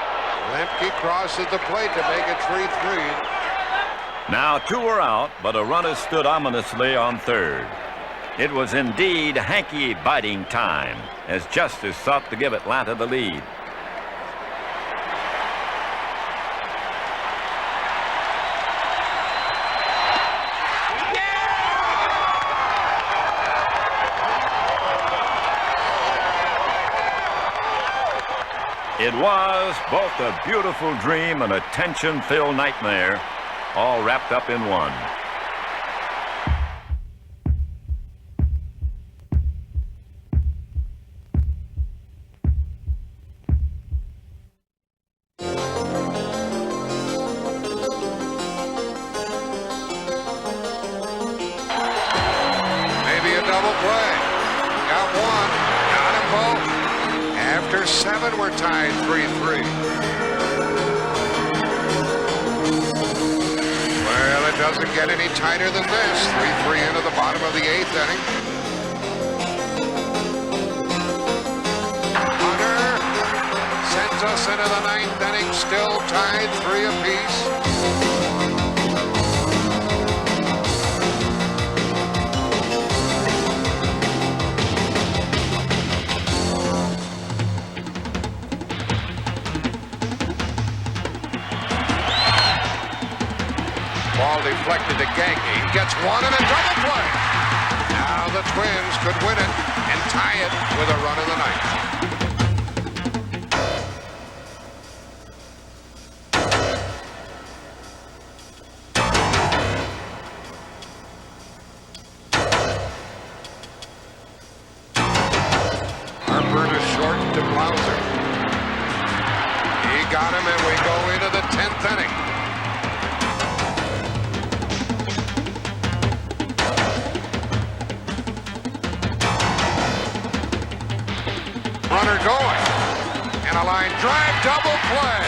Lemke crosses the plate to make it 3-3. Now 2 were out, but a runner stood ominously on third. It was indeed hanky biting time as Justice sought to give Atlanta the lead. It was both a beautiful dream and a tension-filled nightmare, all wrapped up in one. 7, we're tied 3-3. Well, it doesn't get any tighter than this. 3-3 into the bottom of the 8th inning. Hunter sends us into the 9th inning, still tied 3 apiece. Ball deflected to Gagne. He gets one and a double play. Now the Twins could win it and tie it with a run in the 9th. Harper to short to Blauser. He got him, and we go into the 10th inning. Runner going, and a line drive double play,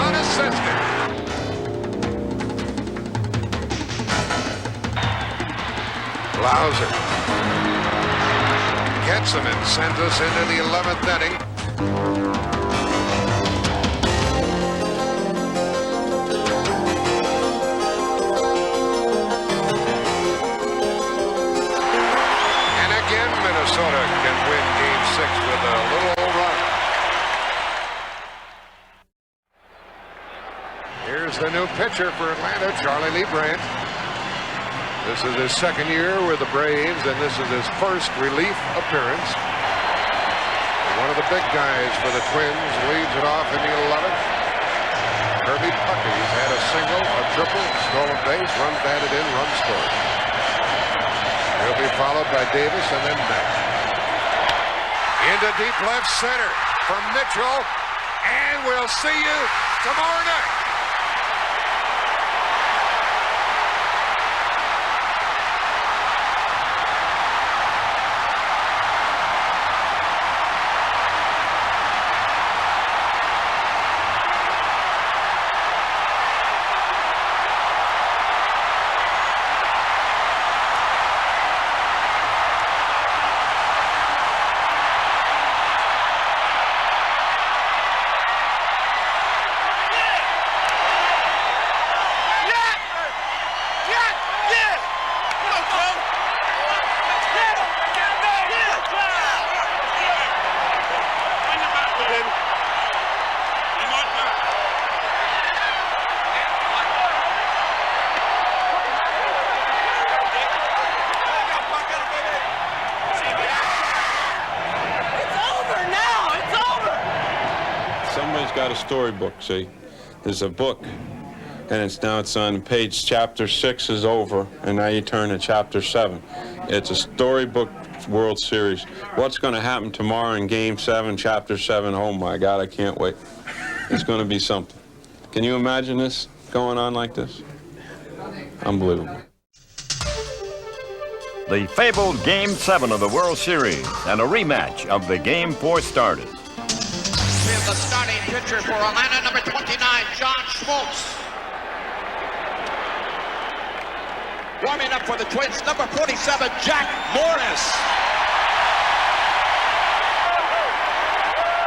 unassisted. Blauser gets him and sends us into the 11th inning. And again, Minnesota can win Game 6 with a little run. Here's the new pitcher for Atlanta, Charlie Lee Brandt. This is his 2nd year with the Braves, and this is his first relief appearance. One of the big guys for the Twins leads it off in the 11th. Kirby Puckett, he's had a single, a triple, stolen base, run batted in, run scored. He'll be followed by Davis and then Mack. Into deep left center from Mitchell, and we'll see you tomorrow night. Got a storybook, see? There's a book, and it's on page chapter 6 is over, and now you turn to chapter 7. It's a storybook World Series. What's going to happen tomorrow in Game 7, chapter 7? Oh my God, I can't wait. It's going to be something. Can you imagine this going on like this? Unbelievable. The fabled Game 7 of the World Series and a rematch of the Game 4 starters. We have the starting pitcher for Atlanta, number 29, John Schmaltz. Warming up for the Twins, number 47, Jack Morris.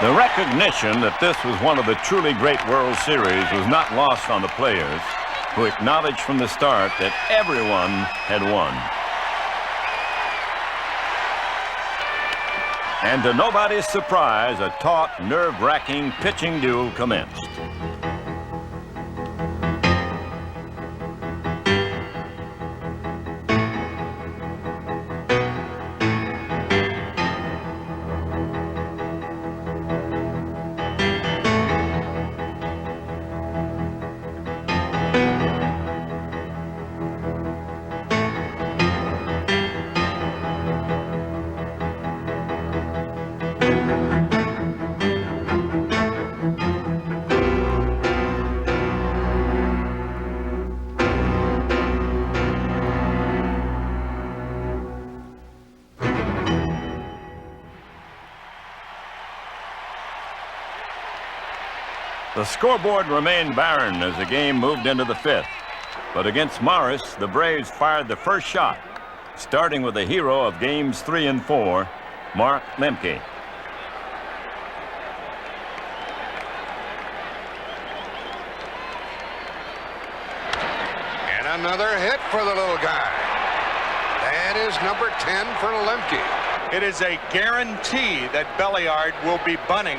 The recognition that this was one of the truly great World Series was not lost on the players, who acknowledged from the start that everyone had won. And to nobody's surprise, a taut, nerve-wracking pitching duel commenced. The scoreboard remained barren as the game moved into the fifth. But against Morris, the Braves fired the first shot, starting with the hero of games 3 and 4, Mark Lemke. And another hit for the little guy. That is number 10 for Lemke. It is a guarantee that Belliard will be bunting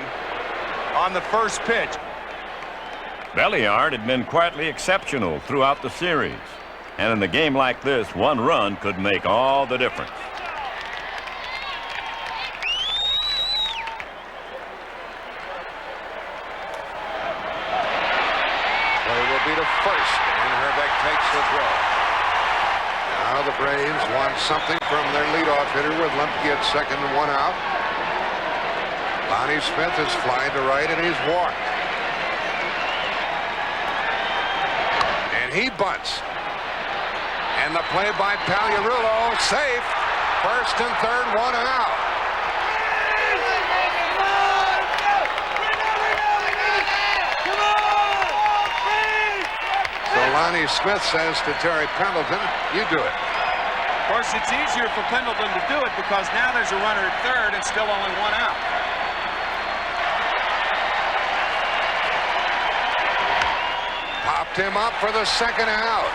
on the first pitch. Belliard had been quietly exceptional throughout the series. And in a game like this, one run could make all the difference. Play will be to first, and Herbeck takes the throw. Now the Braves want something from their leadoff hitter with Lemke at second and 1 out. Lonnie Smith is flying to right, and he's walked. He bunts. And the play by Pagliarulo, safe. First and third, 1 out. So Lonnie Smith says to Terry Pendleton, you do it. Of course, it's easier for Pendleton to do it because now there's a runner at third and still only 1 out. Popped him up for the second out.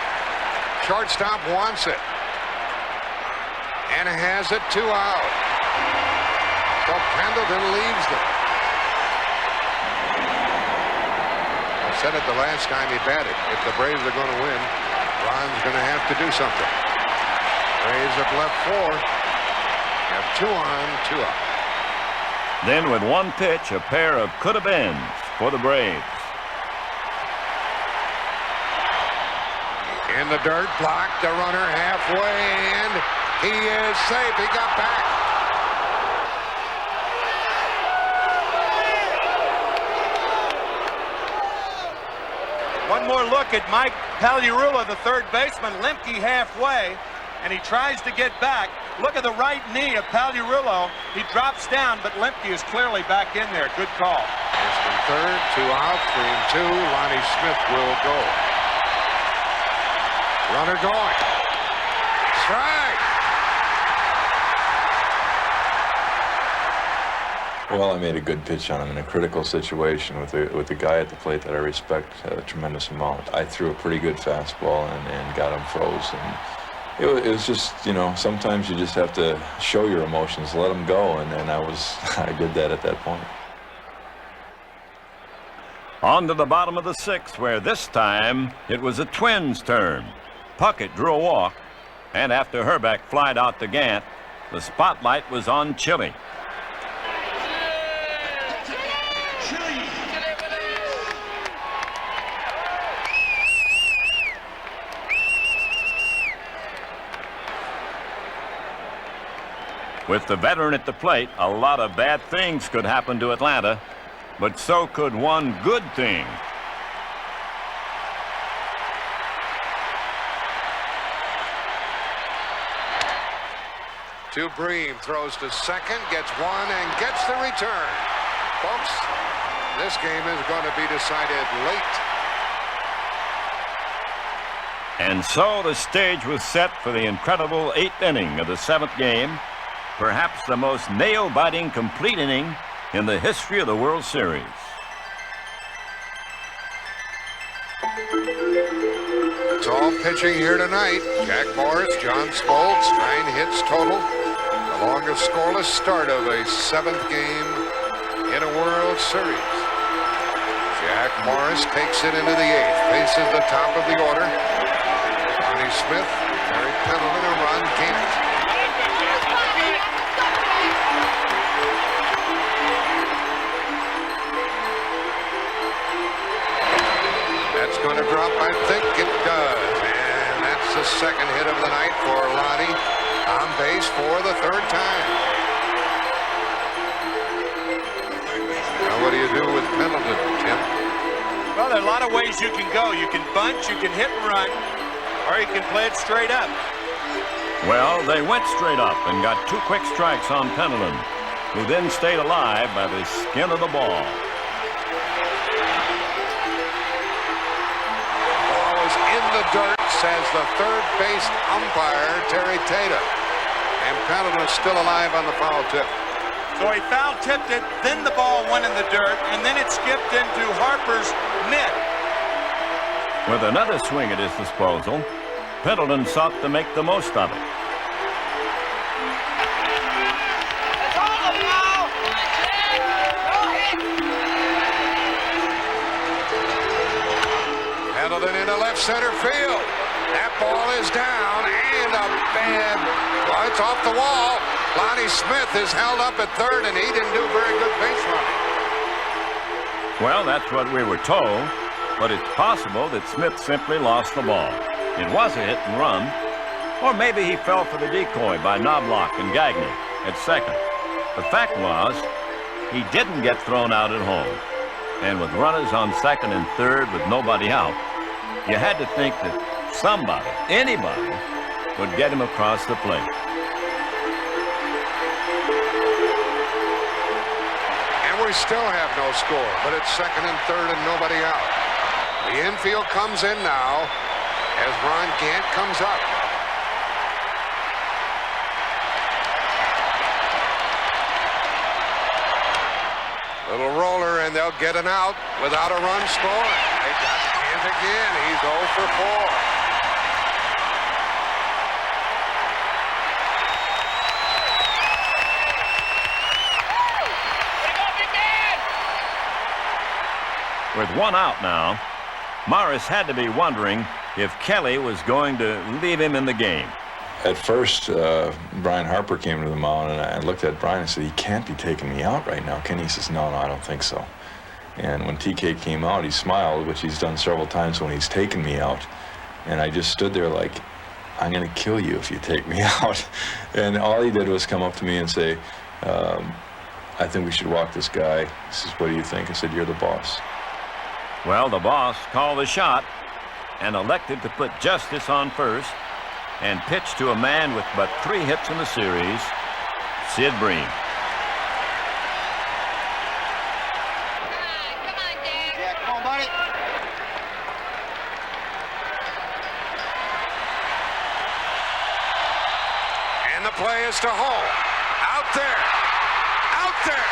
Shortstop wants it. And has it 2 out. So Pendleton leaves them. I said it the last time he batted. If the Braves are going to win, Ron's going to have to do something. Braves have left 4. Have 2 on, 2 out. Then with one pitch, a pair of could-have-beens for the Braves. In the dirt, blocked, the runner halfway, and he is safe. He got back. One more look at Mike Pagliarulo, the third baseman. Lemke halfway, and he tries to get back. Look at the right knee of Pagliarulo. He drops down, but Lemke is clearly back in there. Good call. First and third, 2 out, 3 and 2. Lonnie Smith will go. Runner going. Strike. Well, I made a good pitch on him in a critical situation with a guy at the plate that I respect a tremendous amount. I threw a pretty good fastball and got him froze. And it was just, you know, sometimes you just have to show your emotions, let them go, and I did that at that point. On to the bottom of the 6th, where this time it was the Twins' turn. Puckett drew a walk, and after Herbeck flied out to Gant, the spotlight was on Chile. With the veteran at the plate, a lot of bad things could happen to Atlanta, but so could one good thing. To Bream, throws to second, gets one, and gets the return. Folks, this game is going to be decided late. And so the stage was set for the incredible 8th inning of the 7th game, perhaps the most nail-biting complete inning in the history of the World Series. It's all pitching here tonight. Jack Morris, John Smoltz, 9 hits total. The longest scoreless start of a 7th game in a World Series. Jack Morris takes it into the 8th, faces the top of the order. Lonnie Smith, Terry Pendleton, and Ron Gant. That's going to drop, I think it does. And that's the second hit of the night for Lonnie. On base for the 3rd time. Now what do you do with Pendleton, Tim? Well, there are a lot of ways you can go. You can bunt, you can hit and run, or you can play it straight up. Well, they went straight up and got 2 quick strikes on Pendleton, who then stayed alive by the skin of the ball. goes in the dirt, says the third base umpire, Terry Tatum. And Pendleton's still alive on the foul tip. So he foul tipped it, then the ball went in the dirt, and then it skipped into Harper's mitt. With another swing at his disposal, Pendleton sought to make the most of it. Pendleton into left center field. That ball is down, and a bad, well, it's off the wall. Lonnie Smith is held up at third, and he didn't do very good base running. Well, that's what we were told, but it's possible that Smith simply lost the ball. It was a hit and run, or maybe he fell for the decoy by Knobloch and Gagne at second. The fact was, he didn't get thrown out at home. And with runners on second and third with nobody out, you had to think that somebody, anybody, would get him across the plate. And we still have no score, but it's second and third and nobody out. The infield comes in now as Ron Gant comes up. Little roller, and they'll get an out without a run scored. They got Gant again. He's 0 for 4. With one out now, Morris had to be wondering if Kelly was going to leave him in the game. At first, Brian Harper came to the mound, and I looked at Brian and said, "He can't be taking me out right now, can he?" He says, no, I don't think so. And when TK came out, he smiled, which he's done several times when he's taken me out. And I just stood there like, I'm going to kill you if you take me out. And all he did was come up to me and say, I think we should walk this guy. He says, what do you think? I said, you're the boss. Well, the boss called the shot and elected to put Justice on first and pitch to a man with but 3 hits in the series, Sid Bream. Come on, buddy. And the play is to home. Out there. Out there.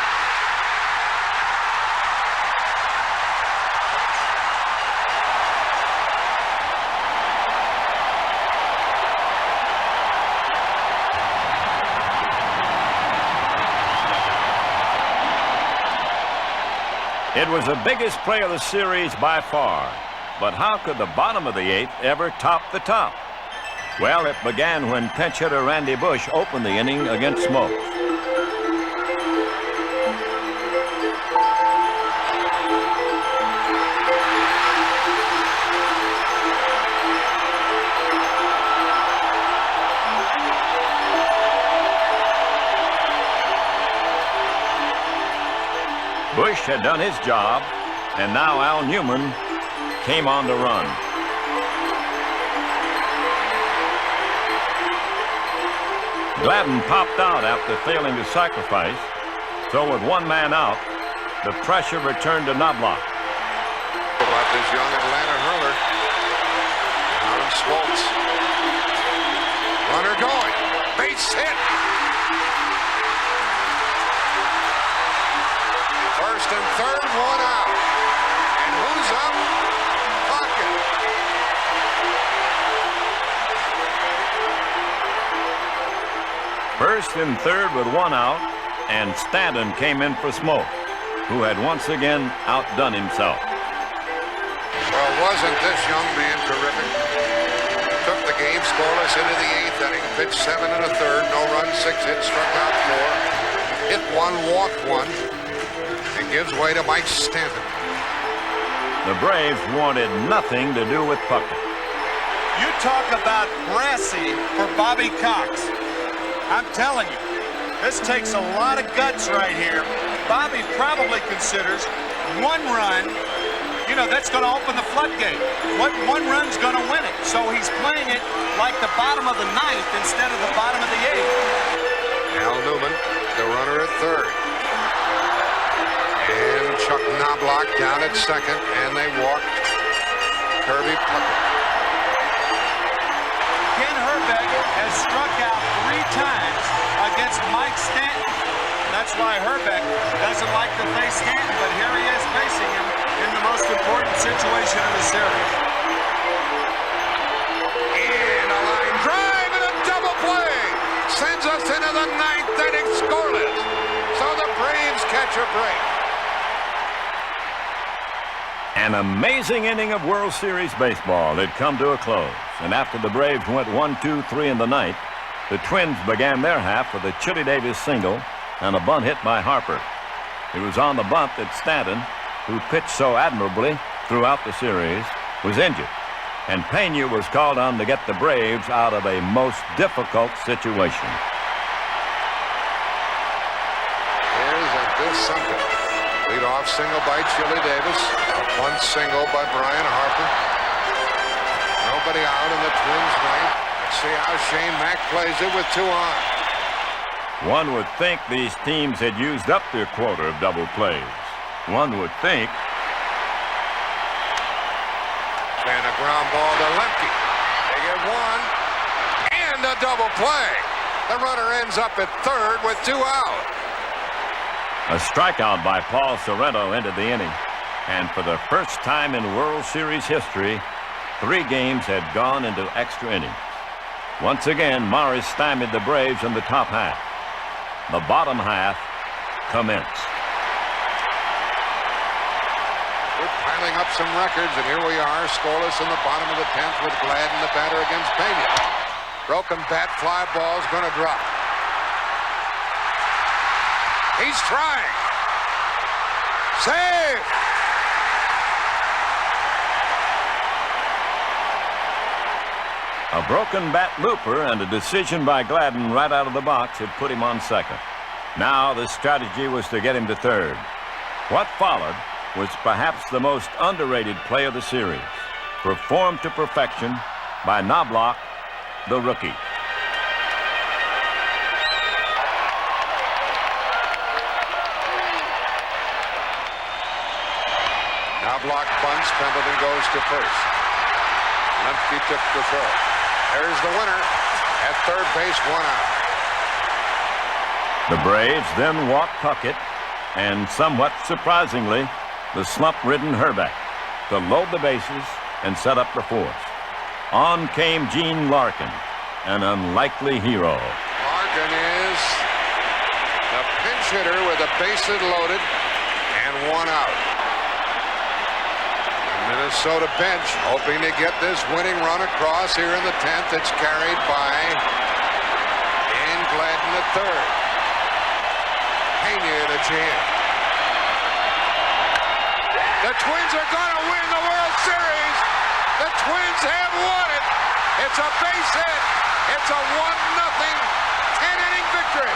It was the biggest play of the series by far, but how could the bottom of the 8th ever top the top? Well, it began when pinch hitter Randy Bush opened the inning against Smokes. Bush had done his job, and now Al Newman came on to run. Gladden popped out after failing to sacrifice, so with one man out, the pressure returned to Knobloch. About this young Atlanta hurler, Aaron Schwartz. Runner going, base hit. First and third, one out. And who's up? Puckett. First and third with one out, and Stanton came in for Smoke, who had once again outdone himself. Well, wasn't this young man terrific? Took the game scoreless into the 8th inning, pitched 7 1/3, no runs, 6 hits, struck out 4, hit 1, walked 1. And gives way to Mike Stanton. The Braves wanted nothing to do with Puckett. You talk about brassy for Bobby Cox. I'm telling you, this takes a lot of guts right here. Bobby probably considers one run, you know, that's going to open the floodgate. One run's going to win it. So he's playing it like the bottom of the 9th instead of the bottom of the 8th. Al Newman, the runner at third. And Chuck Knobloch down at second, and they walked Kirby Puckett. Hrbek has struck out 3 times against Mike Stanton. That's why Hrbek doesn't like to face Stanton, but here he is facing him in the most important situation of the series. And a line drive and a double play sends us into the 9th inning scoreless. So the Braves catch a break. An amazing inning of World Series baseball had come to a close, and after the Braves went 1-2-3 in the ninth, the Twins began their half with a Chili Davis single and a bunt hit by Harper. It was on the bunt that Stanton, who pitched so admirably throughout the series, was injured, and Pena was called on to get the Braves out of a most difficult situation. Here's a good something. Lead-off single by Chili Davis. A bunt single by Brian Harper. Nobody out in the Twins' ninth. Let's see how Shane Mack plays it with 2 on. One would think these teams had used up their quota of double plays. One would think. And a ground ball to Lemke. They get 1 and a double play. The runner ends up at third with 2 out. A strikeout by Paul Sorrento ended the inning. And for the first time in World Series history, 3 games had gone into extra innings. Once again, Morris stymied the Braves in the top half. The bottom half commenced. We're piling up some records, and here we are, scoreless in the bottom of the 10th with Gladden, the batter, against Pena. Broken bat, fly ball's going to drop. He's trying. Save! A broken bat looper and a decision by Gladden right out of the box had put him on second. Now the strategy was to get him to third. What followed was perhaps the most underrated play of the series, performed to perfection by Knobloch, the rookie. Knobloch bunts, Pendleton goes to first. Lemke took the throw. There's the winner at third base, 1 out. The Braves then walked Puckett and, somewhat surprisingly, the slump-ridden Hrbek to load the bases and set up the fourth. On came Gene Larkin, an unlikely hero. Larkin is the pinch hitter with the bases loaded and 1 out. Minnesota bench hoping to get this winning run across here in the 10th. It's carried by Dan Gladden at third. Pena to jam. The Twins are going to win the World Series. The Twins have won it. It's a base hit. It's a 1-0 10-inning victory.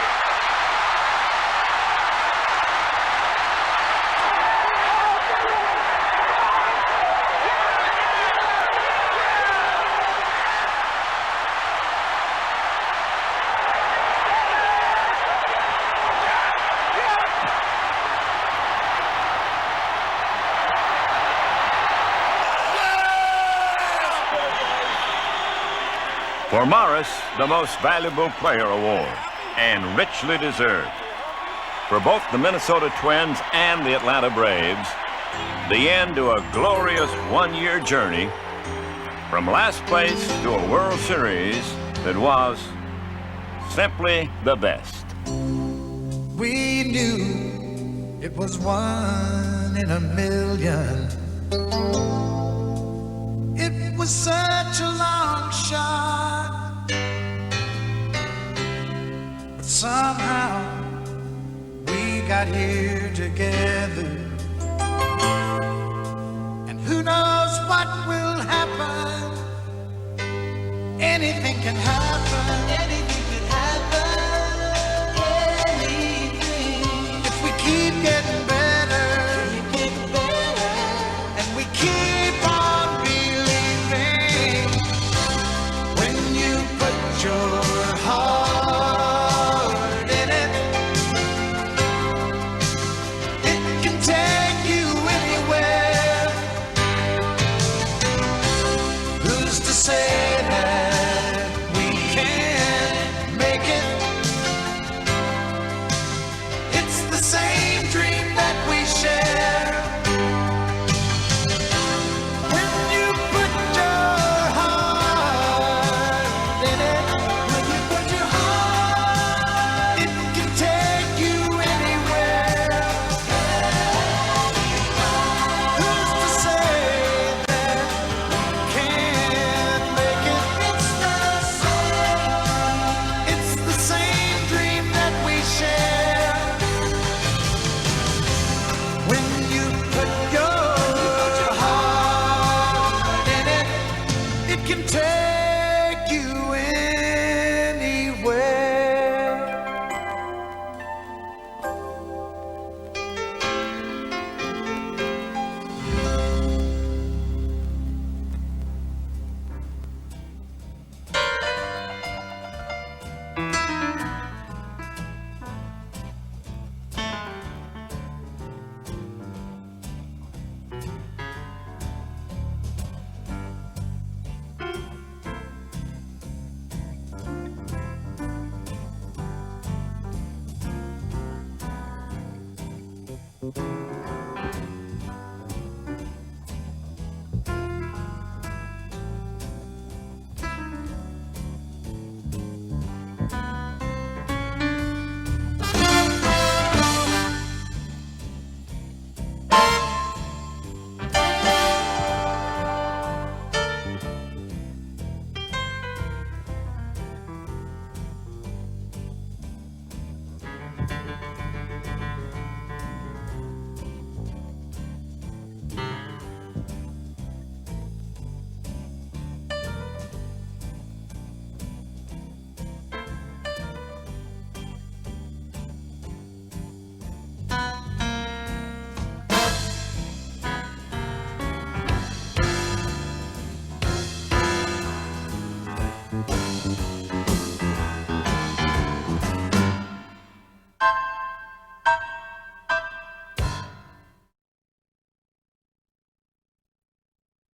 For Morris, the Most Valuable Player award, and richly deserved. For both the Minnesota Twins and the Atlanta Braves, the end to a glorious 1-year journey from last place to a World Series that was simply the best. We knew it was 1 in a million. It was such a long shot, but somehow we got here together, and who knows what will happen. Anything can happen. Anything can happen. Anything. If we keep getting better, and we keep on believing, when you put your heart in it, it can take you anywhere. Who's to say that we Ball.